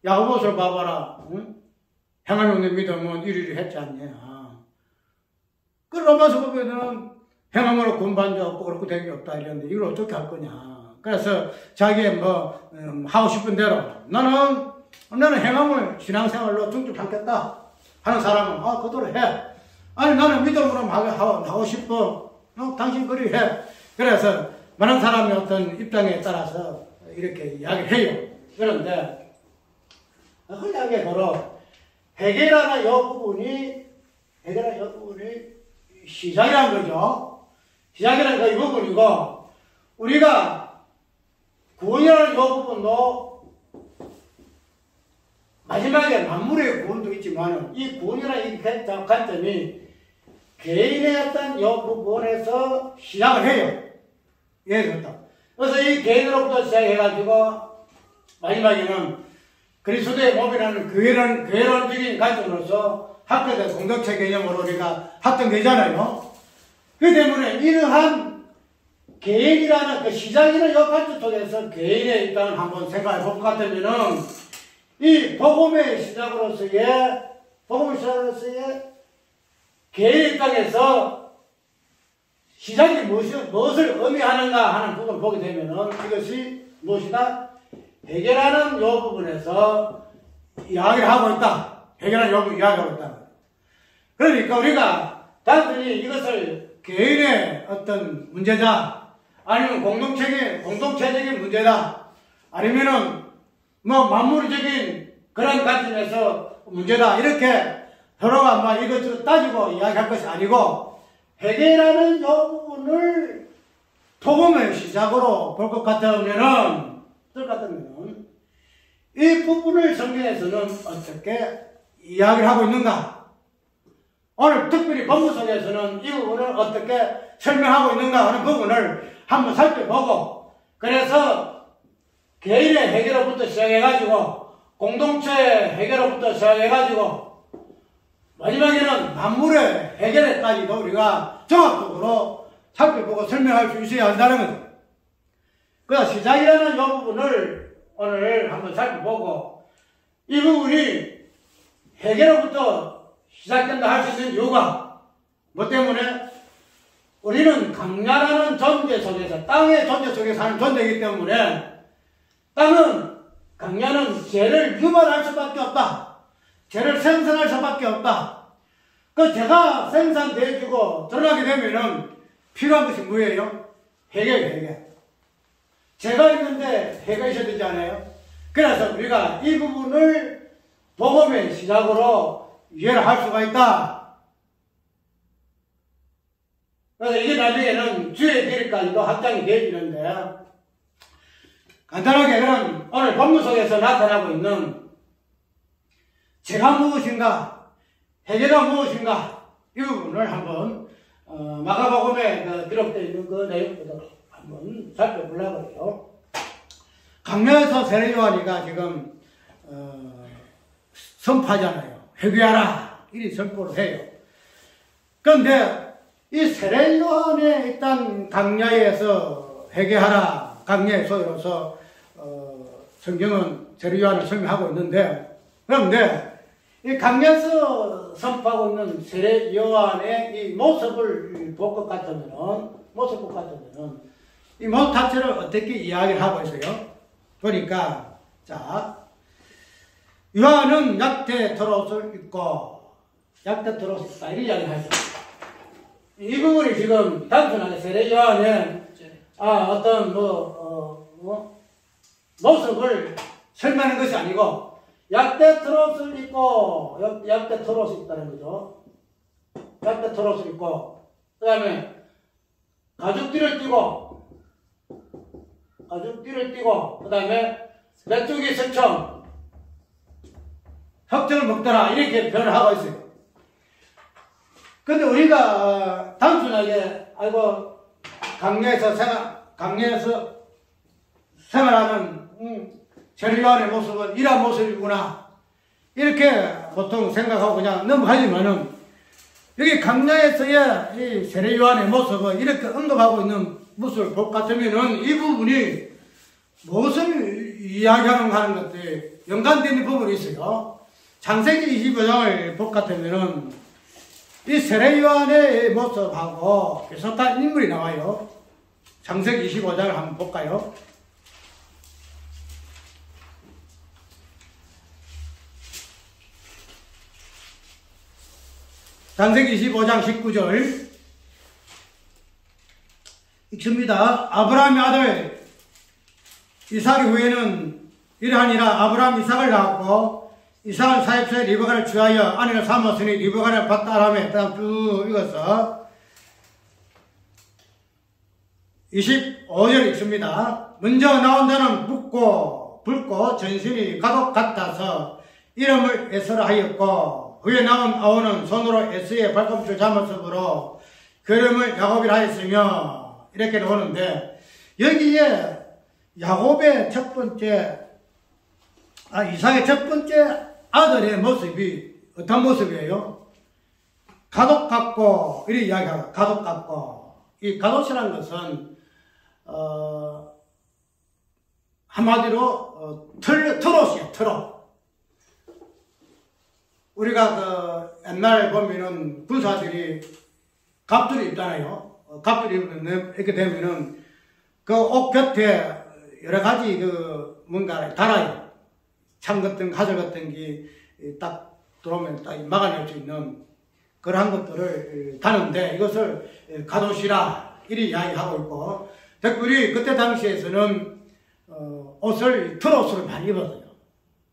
야고보서를 봐봐라. 응? 행함이 없는 믿음은 이리를 했지 않냐. 그 로마서 보면은 행함으로 구원받은 자 없고 그렇고 된 게 없다 이랬는데 이걸 어떻게 할 거냐. 그래서 자기의 뭐 하고 싶은 대로 나는 행함을 신앙생활로 중집하겠다 하는 사람은 그대로 해. 아니 나는 믿음으로 하고 싶어. 당신 그리 해. 그래서 많은 사람의 어떤 입장에 따라서 이렇게 이야기를 해요. 그런데 흔하게 걸어 회개라는 이 부분이 시작이라는 거죠. 시작이라는 그 부분이고, 우리가 구원이라는 이 부분도 마지막에 만물의 구원도 있지만 이 구원이라는 이 관점이 개인의 어떤 이 부분에서 시작을 해요. 예를 들어. 그래서 이 개인으로부터 시작해가지고 마지막에는 그리스도의 몸이라는 교회론적인 관점으로서 학교의 공동체 개념으로 우리가 합정되잖아요. 그 때문에 이러한 개인이라는 그 시작이라는 이 관점 속에서 개인의 입장을 한번 생각해 볼 것 같으면은 이 복음의 시작으로서의 개인 입장에서 시작이 무엇을 의미하는가 하는 부분을 보게 되면은 이것이 무엇이다? 해결하는 이 부분에서 이야기를 하고 있다. 해결하는 이 부분을 이야기하고 있다. 그러니까 우리가 단순히 이것을 개인의 어떤 문제다, 아니면 공동체적인 문제다, 아니면은 뭐 만물적인 그런 관점에서 문제다, 이렇게 서로가 막 이것저것 따지고 이야기할 것이 아니고 해결하는 이 부분을 복음의 시작으로 볼 것 같으면은 이 부분을 성경에서는 어떻게 이야기를 하고 있는가? 오늘 특별히 본문 속에서는 이 부분을 어떻게 설명하고 있는가 하는 부분을 한번 살펴보고, 그래서 개인의 해결로부터 시작해가지고 공동체 해결로부터 시작해가지고 마지막에는 만물의 해결에까지도 우리가 종합적으로 살펴보고 설명할 수 있어야 한다는 거죠. 그래서 시작이라는 이 부분을 오늘 한번 살펴보고, 이 부분이 해결로부터 시작된다 할 수 있는 이유가 뭐 때문에? 우리는 강렬하는 존재 속에서, 땅의 존재 속에 사는 존재이기 때문에 강렬은 죄를 유발할 수밖에 없다. 죄를 생산할 수밖에 없다. 그 죄가 생산되어지고 드러나게 되면은 필요한 것이 뭐예요? 회개. 죄가 있는데 회개가 있어야 되지 않아요? 그래서 우리가 이 부분을 복음의 시작으로 이해를 할 수가 있다. 그래서 이게 나중에는 주의 길까지도 확장이 되어지는데, 간단하게 그럼 오늘 본문 속에서 나타나고 있는 죄가 무엇인가, 해결가 무엇인가, 이 부분을 한번 마가복음에 기록되어 있는 그 내용부터 한번 살펴보려고 해요. 강렬에서 세례 요한이가 지금 선포하잖아요. 회개하라, 이리 선포를 해요. 그런데 이 세례 요한의 일단 강야에서 회개하라, 강야의 소유로서 성경은 세례 요한을 설명하고 있는데, 그런데 이 강야에서 선포하고 있는 세례 요한의 이 모습을 볼 것 같으면은 이 모습 자체를 어떻게 이야기를 하고 있어요? 그러니까 자, 요한은 약대 털옷을 입고 약대 털옷을 입다, 이런 이야기를 하죠. 이 부분이 지금 단순하게 세례 요한의 어떤 모습을 설명하는 것이 아니고, 약대 털옷을 입고 약대 털옷을 입다는 거죠. 약대 털옷을 입고, 그 다음에 가죽띠를 띠고, 그 다음에 메뚜기 새처럼 혁정을 먹더라, 이렇게 표현을 하고 있어요. 근데 우리가 단순하게 강야에서 생활하는 세례 요한의 모습은 이러한 모습이구나, 이렇게 보통 생각하고 그냥 넘어가지만은, 여기 강야에서의 이 세례 요한의 모습을 이렇게 언급하고 있는 모습을 볼 것 같으면은 이 부분이 무엇을 이야기하는가 하는 것들이 연관되는 부분이 있어요. 창세기 25장을 볼 것 같으면은 이 세례 요한의 모습하고 비슷한 인물이 나와요. 창세기 25장을 한번 볼까요? 창세기 25장 19절 읽습니다. 아브라함의 아들 이삭의 후에는 이러하니라. 아브라함 이삭을 낳았고 이삭은 사입소에 리브가를 취하여 아내를 삼았으니 리브가를 봤다 하라며, 다음 쭉 읽어서 25절 있습니다. 먼저 나온 자는 붉고 전신이 가독 같아서 이름을 에서라 하였고, 후에 나온 아우는 손으로 에서의 발꿈치를 잡았으므로 그 이름을 야곱이라 하였으며, 이렇게 나오는데, 여기에 야곱의 첫 번째, 이삭의 첫 번째 아들의 모습이 어떤 모습이에요? 가독 같고, 이렇게 이야기하고, 가독 같고, 이 가독이라는 것은, 한마디로, 트롯이에요, 트롯. 우리가 옛날 보면은 군사들이 갑주를 입잖아요. 갑주를 입으면, 이렇게 되면은, 그 옷 곁에 여러 가지 뭔가 달아요. 창 같은, 가설 같은 게 딱 들어오면 딱 막아낼 수 있는 그러한 것들을 다는데, 이것을 가도시라 이리 이야기하고 있고, 특별히 그때 당시에서는 옷을 트롯을 많이 입었어요.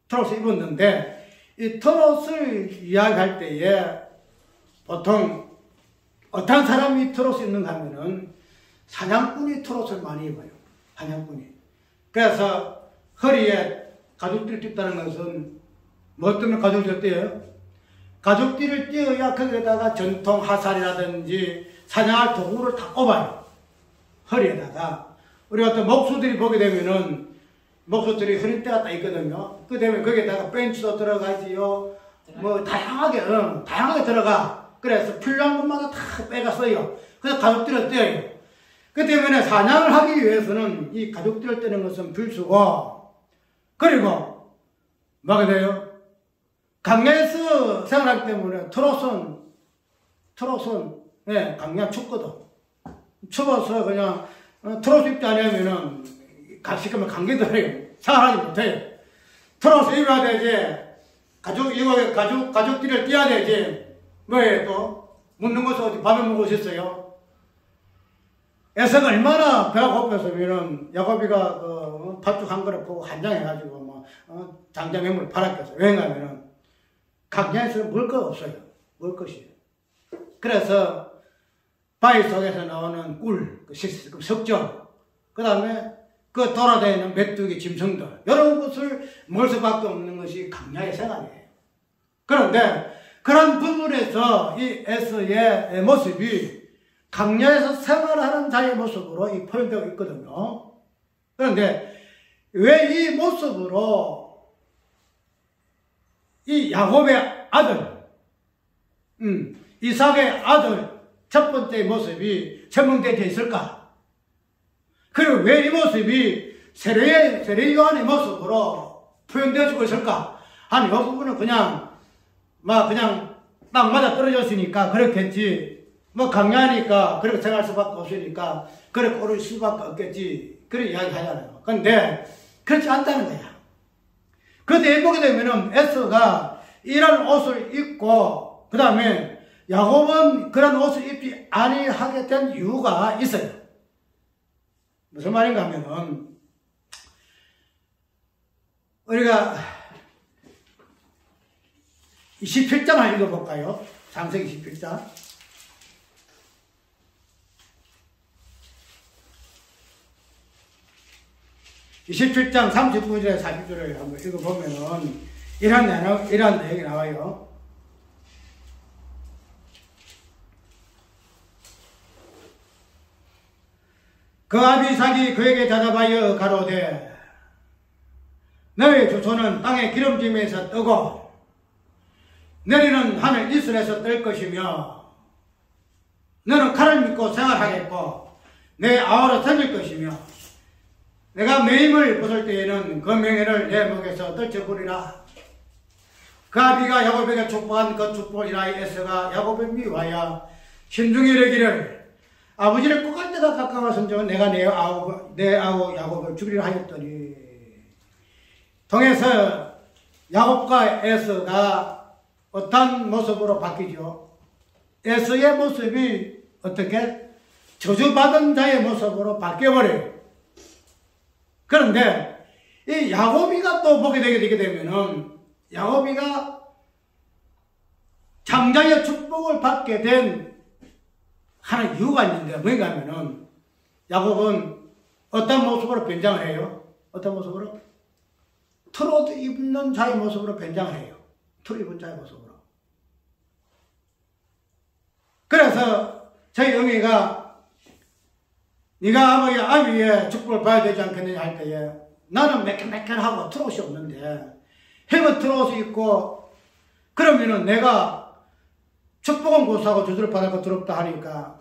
트롯을 입었는데, 이 트롯을 이야기할 때에 보통 어떤 사람이 트롯을 입는가 하면은 사냥꾼이 트롯을 많이 입어요. 사냥꾼이. 그래서 허리에 가죽띠를 띠다는 것은 뭐 때문에 가죽띠를 띠어요? 가죽띠를 띄어야 거기에다가 전통 화살이라든지 사냥할 도구를 다 꼽아요. 허리에다가. 우리가 또 목수들이 보게 되면은, 목수들이 허리띠가 딱 있거든요. 그 다음에 거기에다가 벤치도 들어가지요. 뭐 다양하게 들어가. 그래서 필요한 것마다 다 빼가 써요. 그래서 가죽띠를 띄어요. 그 때문에 사냥을 하기 위해서는 이 가죽띠를 떼는 것은 필수고, 그리고 뭐가 돼요? 강야에서 생활하기 때문에 트롯은 강야 춥거든. 추워서 그냥 트롯 입지 않으면은 시키면 감기 들어요. 생활하지 못해요. 트롯을 입어야 되지. 가죽띠를 띄어야 되지. 뭐예요 또? 묻는 것은 어디 밥을 먹을 수 있어요? 에서가 얼마나 배가 고팠으면은 야곱이가 팥죽 한 그릇 보고 한장해가지고 장자명물 팔았겠어. 왜냐하면은 강야에서 먹을 거 없어요. 먹을 것이. 그래서 바위 속에서 나오는 꿀, 석정, 그 다음에 그 돌아다니는 메뚜기, 짐승들, 이런 것을 먹을 수밖에 없는 것이 강야의 생활이에요. 그런데 그런 부분에서 이 에서의 모습이 강야에서 생활하는 자의 모습으로 표현되고 있거든요. 그런데 왜 이 모습으로 이 야곱의 아들, 이삭의 아들 첫 번째 모습이 설명되어 있을까? 그리고 왜 이 모습이 세례 요한의 모습으로 표현되어지고 있을까? 아니, 이 부분은 그냥 딱 맞아 떨어졌으니까 그렇겠지. 강야니까 그렇게 생각할 수밖에 없으니까 그렇게 오를 수밖에 없겠지. 그렇게 이야기하잖아요. 근데 그렇지 않다는 거야. 그때 보게 되면은 에서가 이런 옷을 입고 그 다음에 야곱은 그런 옷을 입지 아니하게 된 이유가 있어요. 무슨 말인가 하면은 우리가 27장을 읽어볼까요? 창세기 27장. 27장 39절에 40절을 한번 읽어보면은 이런 내용이 나와요. 그 아비 이삭이 그에게 대답하여 가로되 너의 주소는 땅의 기름짐에서 뜨고 너희는 하늘 이슬에서 뜰 것이며 너는 칼을 믿고 생활하겠고 내 아우로 생길 것이며 내가 매임을 벗을 때에는 그 명예를 내 목에서 떨쳐버리라. 그 아비가 야곱에게 축복한 그 축복을 인하여 에서가 야곱을 미워하여 신중히 이르기를 아버지를 꼭할 때가 가까워서는 내가 내 아우 야곱을 죽이려 하였더니 통해서 야곱과 에서가 어떤 모습으로 바뀌죠? 에서의 모습이 어떻게? 저주받은 자의 모습으로 바뀌어버려요. 그런데 이 야곱이가 또 보게 되게 되면은 야곱이가 장자의 축복을 받게 된 하는 이유가 있는데 뭔가 하면은 야곱은 어떤 모습으로 변장을 해요? 어떤 모습으로? 트롯 입는 자의 모습으로 변장을 해요. 트롯 입은 자의 모습으로. 그래서 저희 어미가 네가 아비의 축복을 봐야 되지 않겠느냐 할 때에 나는 매끈매끈하고 트롯이 없는데 형은 트롯이 있고 그러면은 내가 축복은 고수하고 저주를 받을 거 두렵다 하니까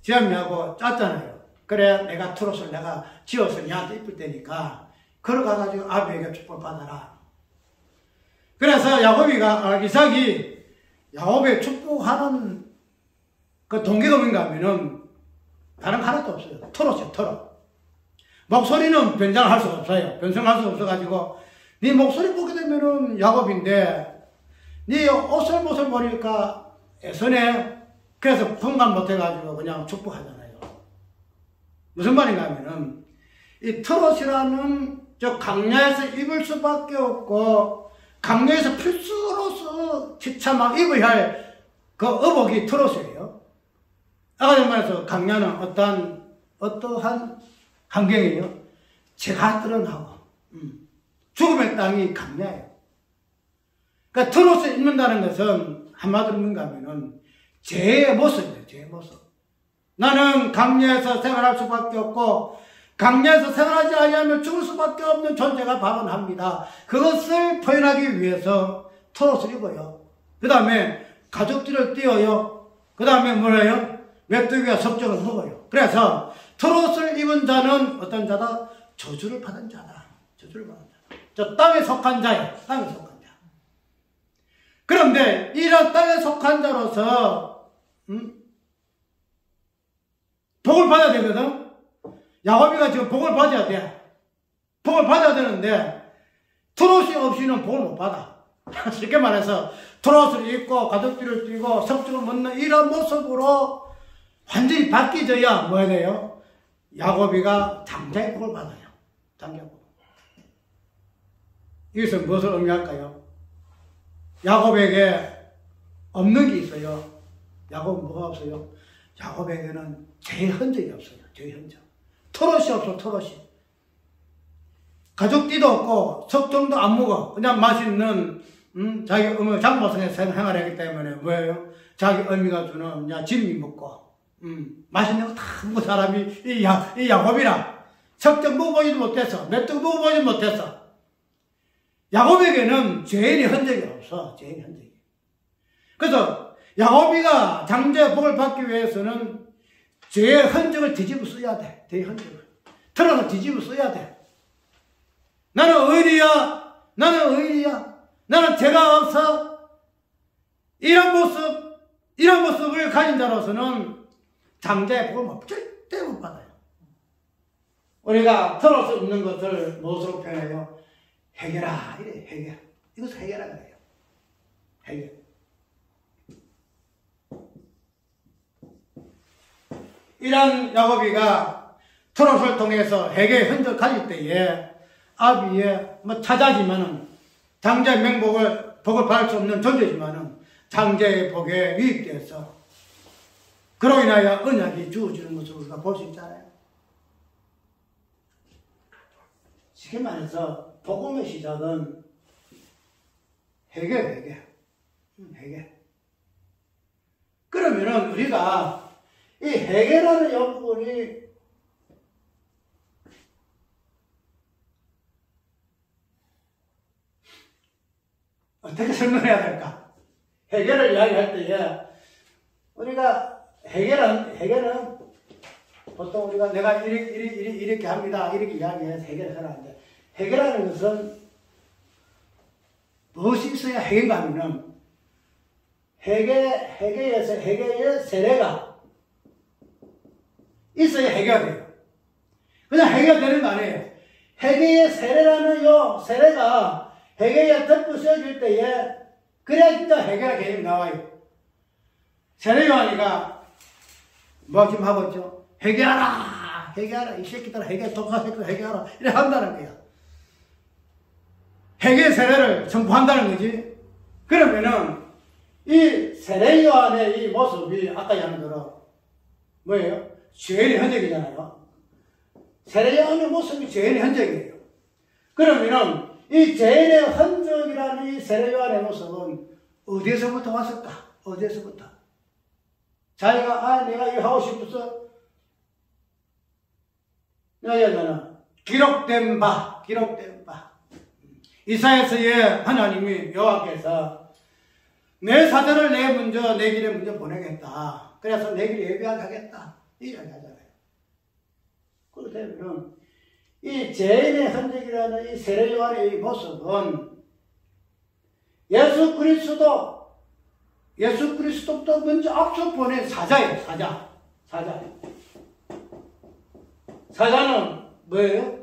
지엄이하고 짰잖아요. 그래 내가 트롯을 내가 지어서 니한테 입을 테니까 걸어가가지고 아비에게 축복을 받아라. 그래서 이삭이 야곱의 축복하는 그 동기가 뭔가 하면은 다른 거 하나도 없어요. 트롯이요, 트롯. 목소리는 변장을 할 수가 없어요. 변성할 수가 없어가지고 네 목소리 보게 되면은 야곱인데 네 옷을 보니까 애선해. 그래서 분간 못해가지고 그냥 축복하잖아요. 무슨 말인가 하면은 이 트롯이라는 저 강야에서 입을 수밖에 없고 강야에서 필수로서 진짜 막 입어야 할 그 의복이 트롯이에요. 아까 전에 말해서 강야는 어떠한 환경이에요? 제갈들은하고 죽음의 땅이 강야예요. 그러니까 트롯을 입는다는 것은 한마디로 뭔가 하면은 죄의 모습이에요. 죄의 모습. 나는 강야에서 생활할 수밖에 없고 강야에서 생활하지 아니하면 죽을 수밖에 없는 존재가 발언합니다. 그것을 표현하기 위해서 트롯을 입어요. 그 다음에 가죽띠를 띄어요. 그 다음에 뭐래요? 메뚜기와 석정을 먹어요. 그래서 트롯을 입은 자는 어떤 자다? 저주를 받은 자다. 저주를 받은 자다. 저 땅에 속한 자예요. 땅에 속한 자. 그런데 이런 땅에 속한 자로서 복을 받아야 되거든. 야곱이가 지금 복을 받아야 돼. 복을 받아야 되는데 트롯이 없이는 복을 못 받아. 쉽게 말해서 트롯을 입고 가죽띠를 띠고 석주를 먹는 이런 모습으로 완전히 바뀌어야 뭐 해야 돼요? 야곱이가 장자의 복을 받아요. 장자의 복. 이것은 무엇을 의미할까요? 야곱에게 없는 게 있어요. 야곱은 뭐가 없어요? 야곱에게는 죄의 흔적이 없어요. 죄의 흔적. 트롯이 없어, 트롯이. 가죽띠도 없고 석정도 안 먹어. 그냥 맛있는 자기 어머니 장모성에서 생활하기 때문에 뭐예요? 자기 어미가 주는 진미 먹고 맛있는 거 다 먹고 사람이 이 야곱이라 석정 먹어보지도 못했어. 메뚜기 먹어보지도 못했어. 야곱에게는 죄인의 흔적이 없어. 죄인의 흔적이. 그래서 야곱이가 장자의 복을 받기 위해서는 죄의 흔적을 뒤집어 써야 돼. 죄의 흔적을. 틀어서 뒤집어 써야 돼. 나는 의리야. 나는 의리야. 나는 죄가 없어. 이런 모습을 가진 자로서는 장자의 복을 절대 못 받아요. 우리가 틀어서 있는 것을 무엇으로 표현해요? 해결아. 이래, 해결. 이것을 해결하 그래요. 해결. 이런 야곱이가 트롯을 통해서 해결의 흔적을 가질 때에 아비의 타자지만은 장자의 복을 받을 수 없는 존재지만은 장자의 복에 유익되어서 그로 인하여 언약이 주어지는 것을 우리가 볼 수 있잖아요. 쉽게 말해서 복음의 시작은 해결. 그러면은 우리가 이 해결하는 부분이 어떻게 설명해야 될까? 해결을 이야기할 때에 우리가 해결은 보통 우리가 내가 이렇게 합니다. 이렇게 이야기해서 해결을 하는데 해결하는 것은 무엇이 있어야 해결가 하면은 해결의 세례가 있어야 해결돼요. 그냥 해결되는 거 아니에요. 해결의 세례라는 세례가 해결이 덧붙여질 때에 그래야 진짜 해결의 개념이 나와요. 세례 요한이가 뭐 지금 하고 있죠? 해결하라. 이 새끼들아 독한 새끼들 해결하라. 이래 한다는 거야. 해결 세례를 선포한다는 거지. 그러면은 이 세례 요한의 이 모습이 아까 얘기한 대로 뭐예요? 죄의 흔적이잖아요. 세례요한의 모습이 죄인의 흔적이에요. 그러면은 이 죄인의 흔적이라는 이 세례요한의 모습은 어디에서부터 왔을까? 어디에서부터? 자기가 내가 이거 하고 싶어서 내가 얘기하잖아. 기록된 바. 이사야서에 하나님이 여호와께서 내 사자를 내 길에 먼저 보내겠다. 그래서 내 길에 예비하게 하겠다. 이렇게 하잖아요. 그렇다면 이 죄인의 흔적이라는 이 세례요한의 이 모습은 예수 그리스도부터 먼저 앞서 보낸 사자예요. 사자는 뭐예요?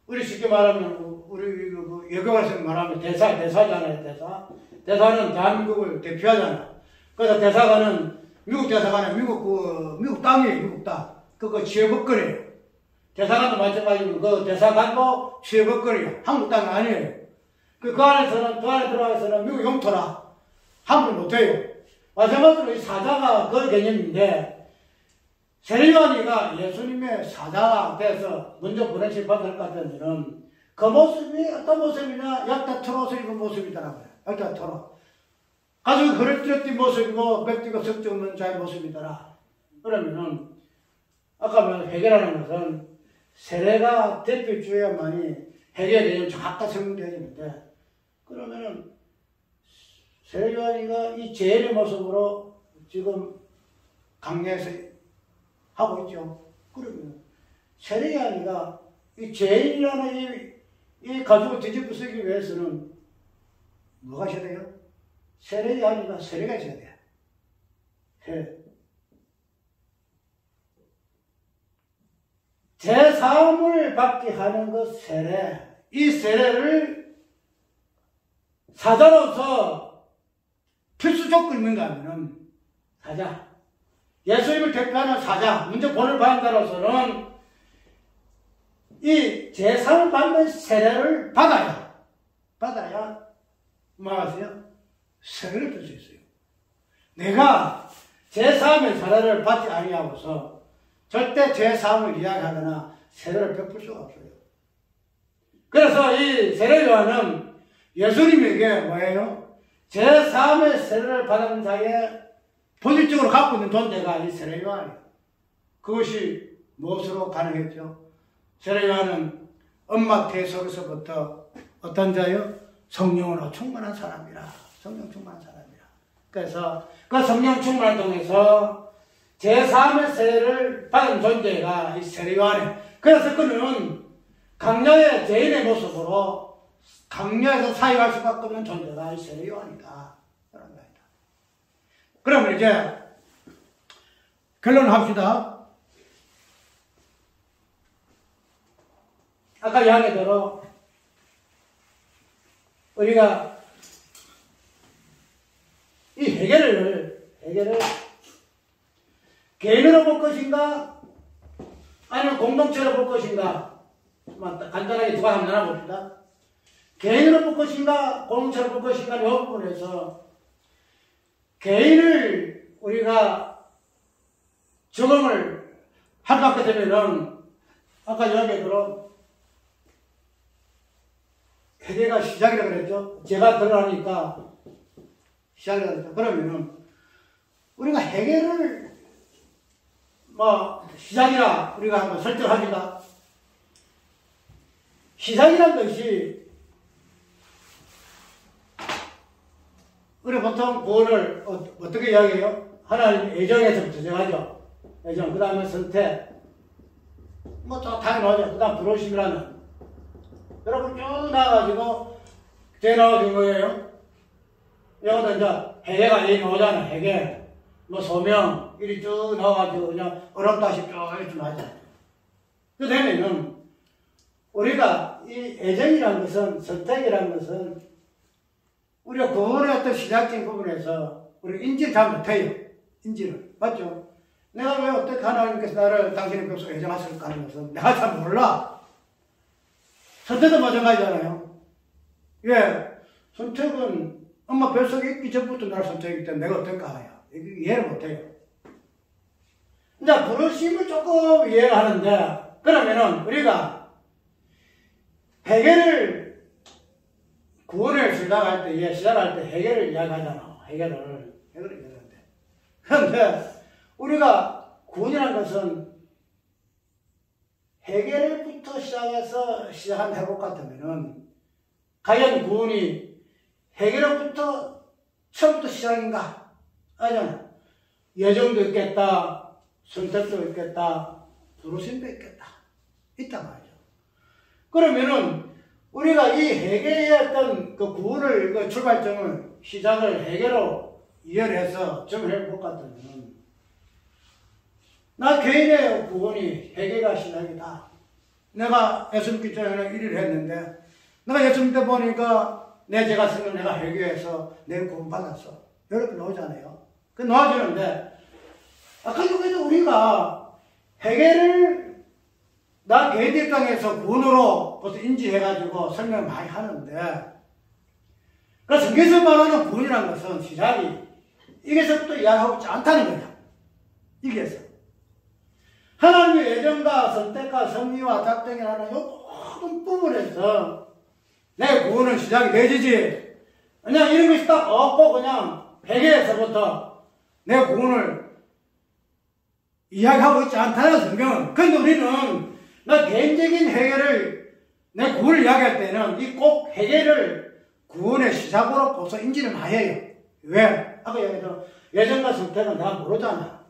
우리 쉽게 말하면 우리 여교에서 말하면 대사잖아요. 대사는 대한민국을 대표하잖아. 그래서 대사관은 미국 대사관은 미국 땅이에요. 미국 땅. 그거 취업거리예요. 대사관도 마찬가지고 그 대사관도 취업거리예요. 한국 땅이 아니에요. 그 안에 들어가서는 미국 영토라. 한국을 못해요. 마찬가지로 이 사자가 그 개념인데 세례요한이가 예수님의 사자가 돼서 먼저 보내실 받을 것 같으면 그 모습이 어떤 모습이냐? 약다 토로스 입은 모습이더라고요. 약다 토로. 아주 그릇된 모습이고 맵디고 석지 없는 자의 모습이더라. 그러면은 아까 회개라는 것은 세례가 대표주어야만이 회개 개념 정확하게 설명되어지는데 그러면은 세례요한이가 이 죄인의 모습으로 지금 강야에서 하고 있죠. 그러면 세례요한이가 이 죄인이라는 이 가족을 뒤집어 쓰기 위해서는 뭐가 있어야 돼요? 세례요한이가 세례가 있어야 돼요. 제3을 받게 하는 것 세례. 이 세례를 사자로서 필수 조건이 있는가 하면은 사자. 예수님을 대표하는 사자, 먼저 본을 받는다로서는 이 제3을 받는 세례를 받아야 뭐 하세요? 세례를 받을 수 있어요. 내가 제3의 세례를 받지 아니하고서 절대 제3을 이야기하거나 세례를 베풀 수가 없어요. 그래서 이 세례요한은 예수님에게 뭐예요? 제3의 세례를 받은 자의 본질적으로 갖고 있는 존재가 이 세례요한이에요. 그것이 무엇으로 가능했죠? 세례요한은 엄마 태소로서부터 어떤 자요? 성령으로 충만한 사람이라. 성령 충만한 사람이라. 그래서 그 성령 충만을 통해서 제3의 세례를 받은 존재가 이 세례요한이에요. 그래서 그는 강야의 죄인의 모습으로 강야에서 사역할 수밖에 없는 존재가 이 세례요한이다. 그런 겁니다. 그러면 이제 결론합시다. 아까 이야기대로 우리가 이 회개를 개인으로 볼 것인가 아니면 공동체로 볼 것인가 간단하게 두 가지 한번 나눠봅시다. 개인으로 볼 것인가 공동체로 볼 것인가 이 부분에서 개인을 우리가 적응을 할 수밖에 되면은 아까 이야기대로 회개가 시작이라고 그랬죠. 제가 드러나니까 시작이라고 그랬죠. 그러면은 우리가 회개를 시작이라 우리가 한번 설정합니다. 시작이란 것이 우리 보통 구원을 어떻게 이야기해요? 하나님 애정에서부터 시작하죠. 애정, 그 다음에 선택, 또 당연하죠. 그 다음 부르심이라는. 여러분 쭉 나와가지고 제 나와진 거예요. 여기서 이제 회개가 얘기 나오잖아. 회개, 소명 이리 쭉 나와가지고 그냥 어렵다시 쭉 이렇게 나오잖아요. 그 되면은 우리가 이 애정이라는 것은 선택이라는 것은 우리가 구원의 어떤 시작적인 부분에서 우리가 인지를 잘 못해요. 인지를. 맞죠? 내가 왜 어떻게 하나님께서 나를 당신의 벽속에 애정하실까 하는 것은 내가 잘 몰라. 선택도 마찬가지잖아요. 예. 선택은 엄마 뱃속에 있기 전부터 나를 선택했기 때문에 내가 어떨까 해요. 이해를 못해요. 이제 부르심을 조금 이해를 하는데 그러면은 우리가 해결을 구원을 시작할 때 해결을 이야기하잖아. 해결을 이야기하는데. 그런데 우리가 구원이라는 것은 해결부터 시작해서 시작한 회복 같으면은 과연 구원이 해결부터 처음부터 시작인가? 아니잖아. 예정도 있겠다, 선택도 있겠다, 부르심도 있겠다. 있단 말이죠. 그러면은 우리가 이 해결의 어떤 그 구원을, 그 출발점을, 시작을 해결로 이해를 해서 정의해 볼 것 같으면, 나 개인의 구원이 해결가 시작이다. 내가 예수 믿기 전에는 일을 했는데, 내가 예수 믿다 보니까 내 죄가 생겨 내가 회개해서 내 구원 받았어. 이렇게 나오잖아요. 그 나와주는데, 그래도 우리가 회개를 나 개인 입장에서 구원으로 벌써 인지해가지고 설명을 많이 하는데, 그 성경에서 말하는 구원이라는 것은 시작이 이게서부터 이야기하고 있지 않다는 거야. 이게서. 하나님의 예정과 선택과 섭리와 작정이라는 이 모든 부분에서 내 구원은 시작이 되지지. 그냥 이런 것이 딱 없고 그냥 회개에서부터 내 구원을 이야기하고 있지 않다는 성경은. 그런데 우리는 나 개인적인 해결을, 내 구원을 이야기할 때는 이 꼭 해결을 구원의 시작으로 벌써 인지를 많이 해요. 왜? 아까 얘기했던 예정과 선택은 내가 모르잖아.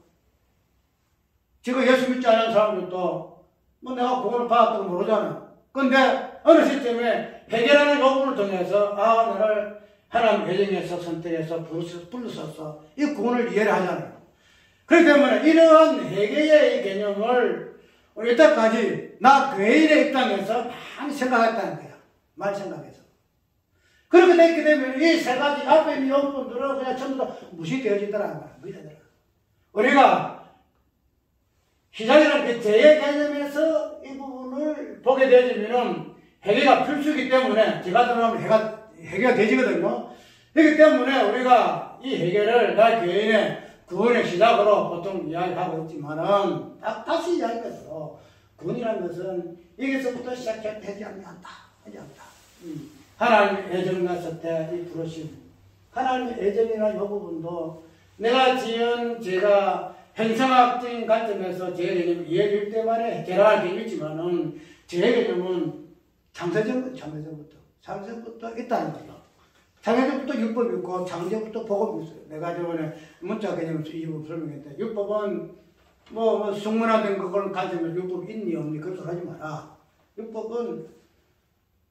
지금 예수 믿지 않은 사람들도 뭐 내가 구원을 받았다고 모르잖아. 근데 어느 시점에 해결하는 요구를 통해서 나를 하나님 예정에서 선택해서 불렀었어. 이 구원을 이해를 하잖아요. 그렇기 때문에 이러한 회개의 개념을 우리 이때까지 나 개인의 입장에서 많이 생각했다는 거야. 많이 생각해서. 그렇게 됐기 때문에 이 세 가지 앞에 있는 요구들은 그냥 전부 다 무시되어지더라는 거야. 무시되더라. 우리가 시작이라는 그 죄의 개념에서 이 부분을 보게 되어지면은 회개가 필수이기 때문에 제가 들어가면 회개가 되지거든요. 그렇기 때문에 우리가 이 회개를 나 개인의 구원의 시작으로 보통 이야기하고 있지만은 다시 이야기해서 구원이라는 것은 여기서부터 시작되지 않는다. 하지 않다. 하나님의 애정과 선택, 이 부르심. 하나님의 애정이라는 이 부분도 내가 지은 제가 행성학적인 관점에서 제 개념을 이해할 때만에 개라할 개념이지만은 제 개념은 창세전부터 있다는 거죠. 창세전부터 율법이 있고 창세부터 복음이 있어요. 내가 저번에 문자 개념에서 이 부분 설명했는데 율법은 뭐 숙문화된 그걸 가지면 율법이 있니 없니 그런 소리 하지 마라. 율법은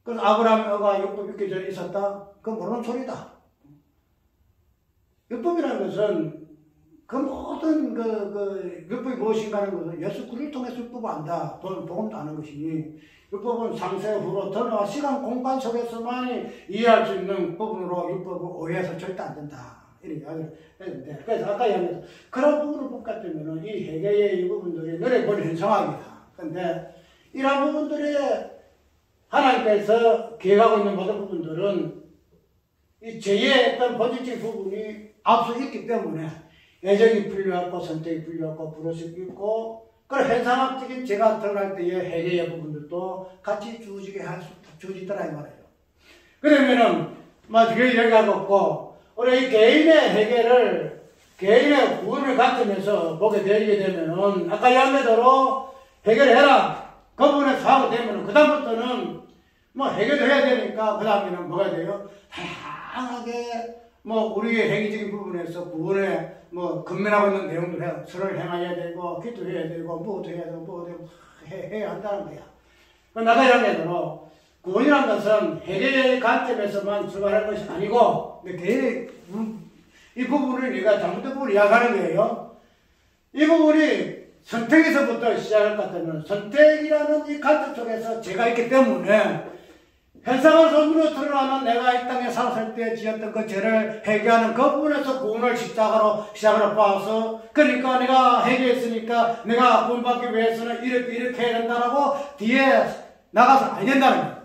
그 아브라함과 율법 있기 전에 있었다? 그건 모르는 소리다. 율법이라는 것은 그 모든 율법이 무엇인가 하는 것은 예수 그리스도를 통해서 율법을 안다. 복음도 아는 것이니 율법은 상세 후로 드러나 시간 공간 속에서만 이해할 수 있는 부분으로 율법을 오해해서 절대 안 된다. 이런 이야기를 했는데 그래서 아까 이야기했던 그런 부분을 볼 것 같으면 이 회개의 이 부분들이 너를 보니 현상학이다. 그런데 이러한 부분들이 하나님께서 계획하고 있는 모든 부분들은 이 죄의 어떤 본질적인 부분이 앞서 있기 때문에 애정이 필요하고 선택이 필요하고 부르심이 있고 그런 현상학적인 죄가 드러날 때의 회개의 부분들도 같이 주어지더라 이 말이에요. 그러면은 뒤에 이야기하고 없고 우리 이 개인의 회개를 개인의 구원을 갖추면서 보게 되게 되면은 아까 이야기한 대로 해결을 해라. 그 부분에서 하게 되면은 그다음부터는 해결을 해야 되니까 그다음에는 뭐가 돼요? 다양하게 우리의 행위적인 부분에서 구원에 근면하고 있는 내용들 해요. 설을 행해야 되고, 기도해야 되고, 무엇도 해야 되고, 해야 한다는 거야. 나가 이야기한 대로, 구원이라는 것은 해결의 관점에서만 출발할 것이 아니고, 개인의, 이 부분을 우리가 잘못된 부분을 이야기하는 거예요. 이 부분이 선택에서부터 시작할 것 같으면, 선택이라는 이 관점 속에서 제가 있기 때문에, 현상을 선으로 드러나는 내가 이 땅에 살았을 때 지었던 그 죄를 해결하는 그 부분에서 구원을 시작으로 봐서 그러니까 내가 해결했으니까 내가 구원받기 위해서는 이렇게 해야 된다라고 뒤에 나가서 안 된다는 거예요.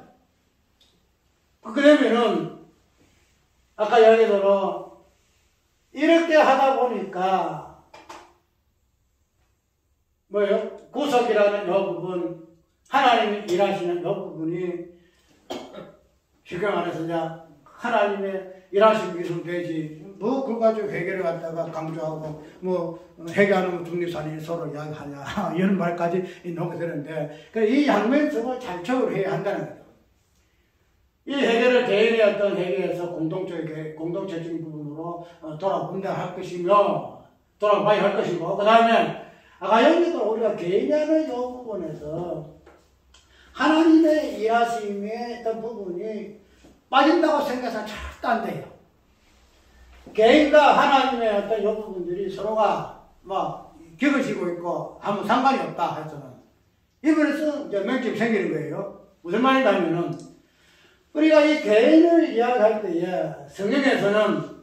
그러면은 아까 이야기대로 이렇게 하다 보니까 구속이라는 이 부분 하나님이 일하시는 이 부분이 쉽게 말해서 이제 하나님의 일하시기 위해서 되지. 뭐 그거 가지고 회개를 갖다가 강조하고 뭐 회개하는 중립산이 서로 이야기하냐 이런 말까지 나오게 되는데 이 양면성을 잘적으로 해야 한다는 거죠. 이 회개를 개인의 어떤 회개에서 공동체적인 부분으로 돌아본다 할 것이며 돌아봐야 할 것이고 그 다음에 아까 여기도 우리가 개인이 하는 이 부분에서 하나님의 일하심의 어떤 부분이 빠진다고 생각해서 절대 안 돼요. 개인과 하나님의 어떤 이 부분들이 서로가 뭐 겪으시고 있고 아무 상관이 없다 해서는 이번에서 이제 명점이 생기는 거예요. 무슨 말이냐면은 우리가 이 개인을 이야기할 때에 성경에서는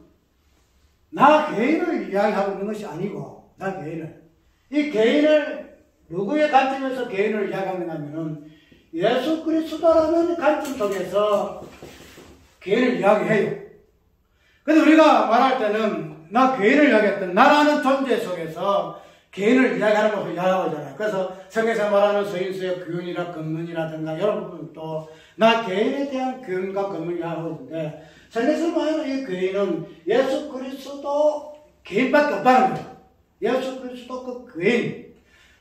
나 개인을 이야기하고 있는 것이 아니고 나 개인을 이 개인을 누구의 관점에서 개인을 이야기하는가 하면은 예수 그리스도라는 관점 속에서 개인을 이야기해요. 근데 우리가 말할 때는 나 개인을 이야기했던 나라는 존재 속에서 개인을 이야기하는 것을 이야기하잖아요. 그래서 성경에서 말하는 서인수의 교훈이나 근문이라든가 여러 부분도 나 개인에 대한 교훈과 근문을 이야기하고 있는데 성경에서 말하는 이 교인은 예수 그리스도 개인밖에 없다는 거예요. 예수 그리스도 그 교인.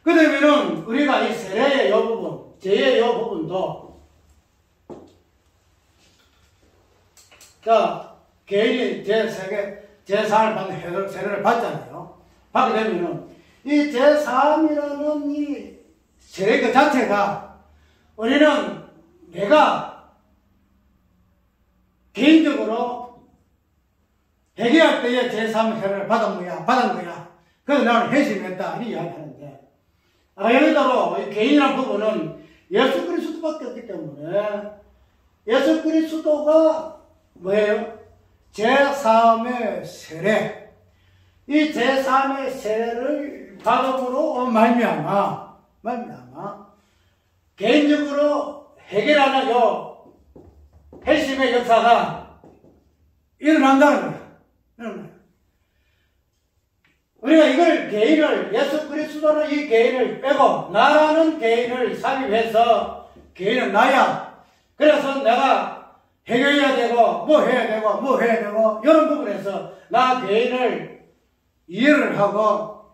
그러면은 우리가 이 세례의 이 부분, 제의 이 부분도 자 개인이 제3을 받는 세례를 받잖아요. 받게 되면은 이 제3이라는 이 세례 그 자체가 우리는 내가 개인적으로 회개할 때에 제3 세례를 받은 거야. 그래서 나는 회심했다. 이 이야기 하는데 여기다로 이 개인이라는 부분은 예수 그리스도밖에 없기 때문에 예수 그리스도가 뭐예요? 제3의 세례. 이 제3의 세례를 받음으로 말미암아 개인적으로 해결하는 요 회심의 역사가 일어난다는 거야. 우리가 이걸 개인을 예수 그리스도는 이 개인을 빼고 나라는 개인을 삽입해서 개인은 나야. 그래서 내가 해결해야 되고 뭐 해야 되고 이런 부분에서 나 개인을 이해를 하고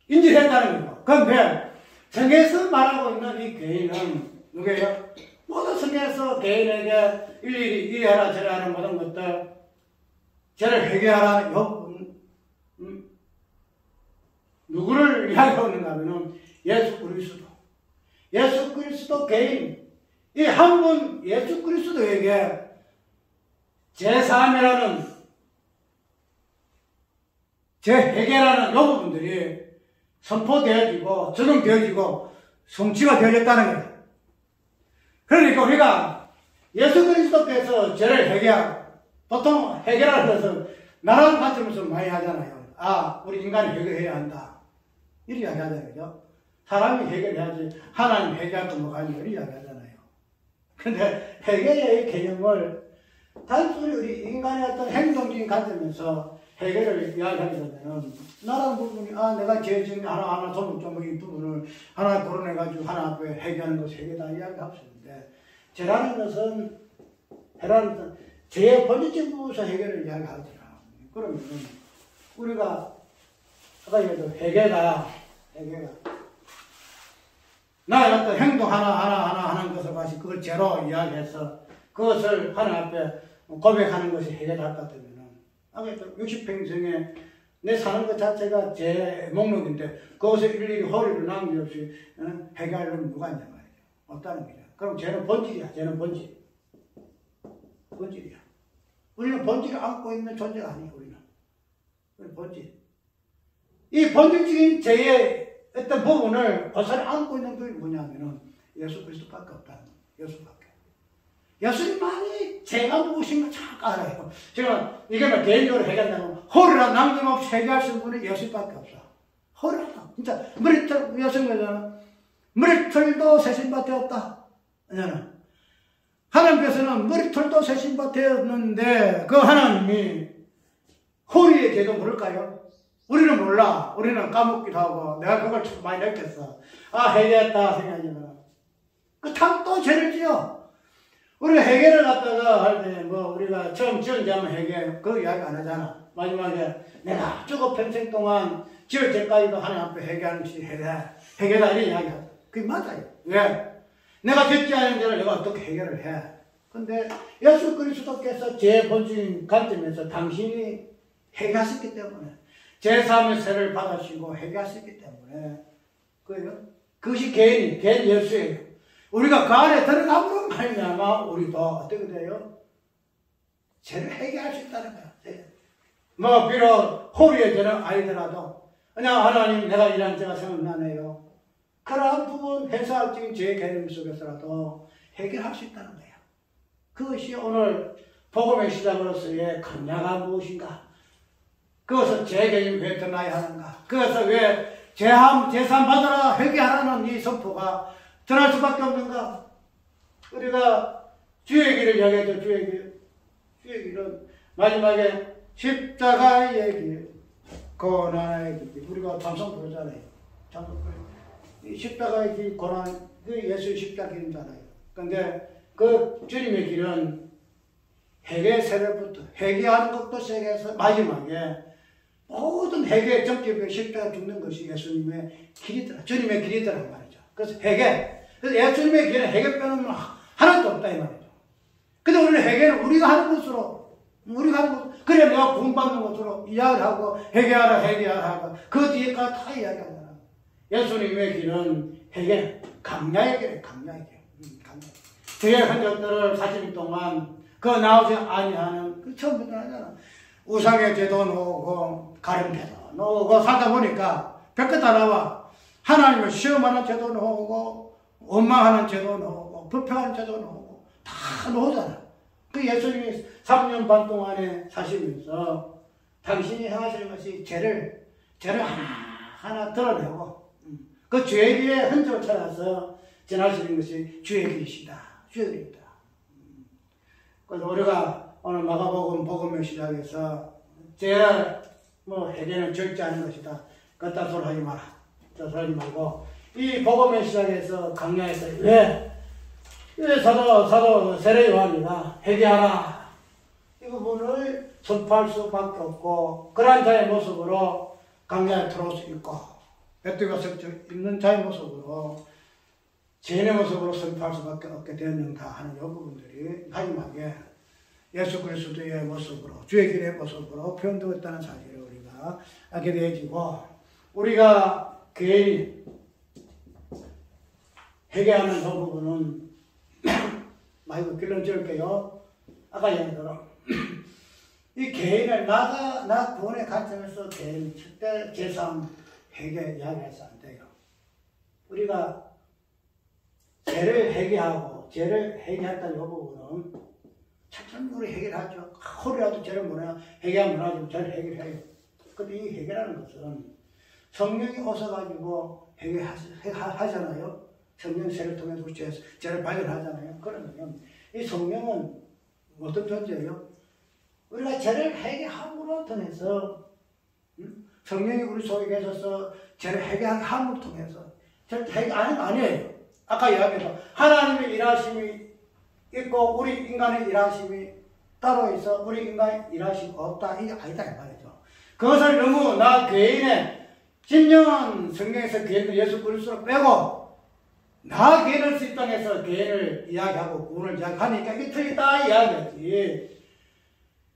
인지했다는 거예요. 그런데 성경에서 말하고 있는 이 개인은 누구예요? 모든 성경에서 개인에게 일일이 이해하라 저래하라 모든 것들 저를 회개하라 누구를 이야기하고 있는가 하면 예수 그리스도 개인 이 한 분 예수 그리스도에게 제3이라는 제 회개라는 이 부분들이 선포되어지고 적용되어지고 성취가 되어졌다는 거예요. 그러니까 우리가 예수 그리스도께서 죄를 회개하고 보통 회개라고 해서 나라는 관점에서 많이 하잖아요. 우리 인간이 회개해야 한다. 이렇게 이야기하잖아요. 그죠? 사람이 회개해야지 하나님 회개할 거 뭐가 아니고 이렇게 이야기하잖아요. 근데 회개의 개념을 단순히 우리 인간의 어떤 행동적인 관점에서 회개를 이야기하게 되면 나라는 부분이 내가 죄 지은 하나 조목조목 이 부분을 하나 거론해가지고 하나 앞에 회개하는 것이 회개다 이야기할 수 있는데 죄라는 것은 죄의 본질적인 부분에서 회개를 이야기하잖아. 그러면 우리가 아까 얘기했던 회개가 나의 어떤 행동 하나 하는 것을 가지 그걸 죄로 이야기해서 그것을 하나 앞에 고백하는 것이 회개다 할 것 같으면은 아까 60평생에 내 사는 것 자체가 제 목록인데 그것을 일일이 허리를 남김없이 회개하려면 누가 있냐 말이죠. 없다는 거죠. 그럼 죄는 본질이야. 죄는 본질이야. 우리는 본질을 안고 있는 존재가 아니에요. 우리는 본질. 이 본질적인 죄의 어떤 부분을 고스란히 안고 있는 그게 뭐냐면은 예수 그리스도밖에 없다는 거예요. 예수밖에. 예수님만이 죄가 무엇인 걸 잘 알아요. 제가 이게 뭐 개인적으로 해결한다면 허리라 남김없이 해결할 수 있는 분이 예수밖에 없어. 허리라 진짜 머리털 예수님이잖아. 머리털도 세신밭에 없다. 아니잖아. 하나님께서는 머리털도 세신밭에 없는데 그 하나님이 허리의 죄도 모를까요? 우리는 몰라. 우리는 까먹기도 하고 내가 그걸 참 많이 느꼈어. 회개했다 생각하지만 그 다음 또 죄를 지어. 우리가 회개를 갖다가 할 때, 우리가 처음 지은 죄하면 회개, 그 이야기 안 하잖아. 마지막에 내가 저거 평생 동안 지을 때까지도 하나님 앞에 회개하는 것이 회개다, 이런 이야기 하죠. 그게 맞아요. 왜? 내가 짓지 않은 죄를 내가 어떻게 해결을 해? 근데 예수 그리스도께서 제 본질인 관점에서 당신이 회개하셨기 때문에, 제3의 세를 받으시고 회개하셨기 때문에, 그것이 개인 예수예요. 우리가 그 안에 들어감으로 말미암아 우리도 어떻게 돼요? 죄를 회개할 수 있다는 거야. 비록 호리의 죄는 아니더라도 그냥 하나님 내가 이런 죄가 생각나네요. 그러한 부분 회사적인 죄의 개념 속에서라도 해결할 수 있다는 거예요. 그것이 오늘 복음의 시작으로서의 강야가 무엇인가? 그것을 죄 개념 왜 드러나야 하는가? 그것을 왜 재산 받으라 회개하라는 이 선포가 드러날 수밖에 없는가? 우리가 주의 길을 이야기했죠. 주의 길은 마지막에 십자가의 길, 고난의 길. 우리가 찬송 부르잖아요. 이 십자가의 길, 고난, 그 예수의 십자가 길이잖아요. 근데 그 주님의 길은 회개 세례부터 회개하는 것도 세계에서 마지막에 모든 회개의 정점에 십자가 죽는 것이 예수님의 길이더라. 주님의 길이더란 말이죠. 그래서 회개. 그래서 예수님의 길은 회개 빼놓으면 하나도 없다 이 말이죠. 근데 우리는 회개는 우리가 하는 것으로 그래 내가 구원받는 것으로 이야기를 하고 회개하라 하고 그 뒤에까지 다 이야기하잖아. 예수님의 길은 회개, 강야의 길이에요. 강야의 길. 죄의 흔적들을 40일 동안 그 나오지 아니하는 그 처음부터 하잖아. 우상의 죄도 나오고 가림죄도 나오고 살다 보니까 별것 다 나와. 하나님을 시험하는 죄도 나오고 원망하는 죄도 나오고 불평하는 죄도 나오고 다 나오잖아. 그 예수님이 3년 반 동안에 사시면서 당신이 행하시는 것이 죄를 하나하나 드러내고 그 죄의 길에 흔적을 찾아서 지나시는 것이 주의 길이시다. 주의 길이다. 그래서 우리가 오늘 마가복음 복음의 시작에서 회개는 절제 하는 것이다. 그따 소리 하지 마라. 하지 말고 이 복음의 시작에서 강야에서 왜 사도 세례 요한이가 회개하라 이 부분을 선포할 수밖에 없고 그러한 자의 모습으로 강야에 들어올 수 있고 배뜨기가 있는 자의 모습으로 죄인의 모습으로 선포할 수밖에 없게 되었는가 하는 이 부분들이 마지막에 예수 그리스도의 모습으로 주의 길의 모습으로 표현되고 있다는 사실을 우리가 알게 되어지고 우리가 개인이 회개하는 그 부분은 이거 결론 지을게요. 아까 얘기대로 이 개인을 나 구원의 관점에서 개인 절대 제3 회개 이야기해서 안 돼요. 우리가 죄를 회개하고 죄를 회개했다는 이 부분은 천천히 해결하죠. 허리라도 죄를 못해야 회개하면 못하지만 죄를 해결해요. 근데 이 회개라는 것은 성령이 오셔가지고 회개하잖아요. 성령 세를 통해서 죄를 발견하잖아요. 그러면 이 성령은 어떤 존재예요? 우리가 죄를 회개함으로 통해서 성령이 우리 속에 계셔서 죄를 회개함을 통해서 절대 회개 아니에요. 아까 이야기했죠. 하나님의 일하심이 있고 우리 인간의 일하심이 따로 있어 우리 인간의 일하심이 없다. 이게 아니다 이 말이죠. 그것을 너무 나 개인의 진정한 성경에서 개인을 예수 그리스도로 빼고 나 개인을 이 땅에서 개인을 이야기하고 구원을 이야기하니까 이게 틀리다 이야기하지.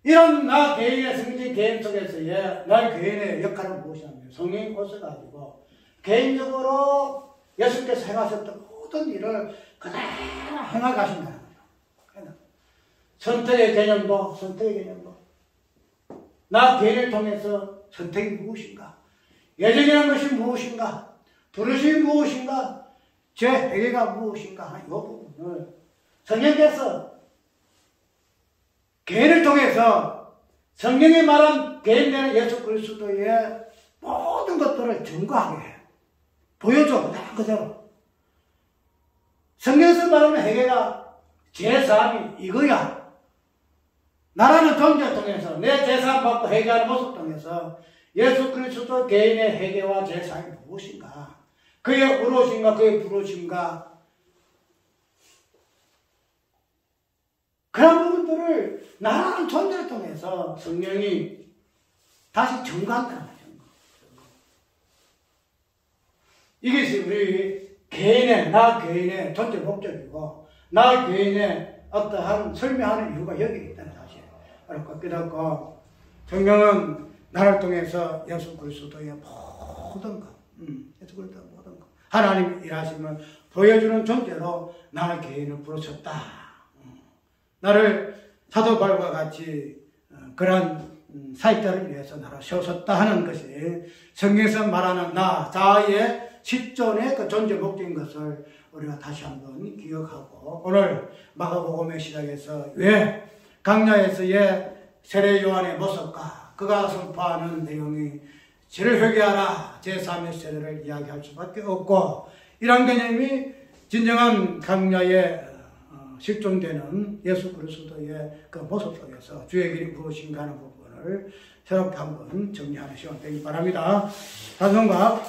이런 나 개인의 성진 개인 속에서의 나 개인의 역할은 무엇이냐면 성령이 오셔가지고 개인적으로 예수께서 행하셨던 모든 일을 그대로 행하게 하신다는 거죠. 선택의 개념도 나 개인을 통해서 선택이 무엇인가, 예정이라는 것이 무엇인가, 부르심이 무엇인가, 제 회개가 무엇인가 하는 이 부분을 성령께서 개인을 통해서 성령이 말한 개인되는 예수 그리스도의 모든 것들을 증거하게 해. 보여줘. 그대로. 성경에서 말하는 회개가 제3이 이거야. 나라는 존재 통해서 내 제3 받고 회개하는 모습 통해서 예수 그리스도 개인의 회개와 제3이 무엇인가, 그의 의로우심과 그의 부르심과 그런 부분들을 나라는 존재를 통해서 성령이 다시 증거한다는 거죠. 이것이 우리 개인의, 나 개인의 존재 목적이고, 나 개인의 어떠한 설명하는 이유가 여기에 있다는 사실. 그렇고, 깨닫고, 성령은 나를 통해서 예수 그리스도의 모든 것, 예수 그리스도의 모든 것, 하나님이 일하시면 보여주는 존재로 나의 개인을 부르셨다. 나를 사도 바울과 같이 그런 사역자를 위해서 나를 세우셨다 하는 것이 성경에서 말하는 나 자아의 실존의 그 존재 목적인 것을 우리가 다시 한번 기억하고, 오늘 마가복음의 시작에서 왜 강야에서의 세례 요한의 모습과 그가 선포하는 내용이 죄를 회개하라 제3의 세례를 이야기할 수밖에 없고, 이런 개념이 진정한 강야의 실존되는 예수 그리스도의 그 모습 속에서 주의 길이 무엇인가 하는 부분을 새롭게 한번 정리하는 시간 되기 바랍니다. 찬송가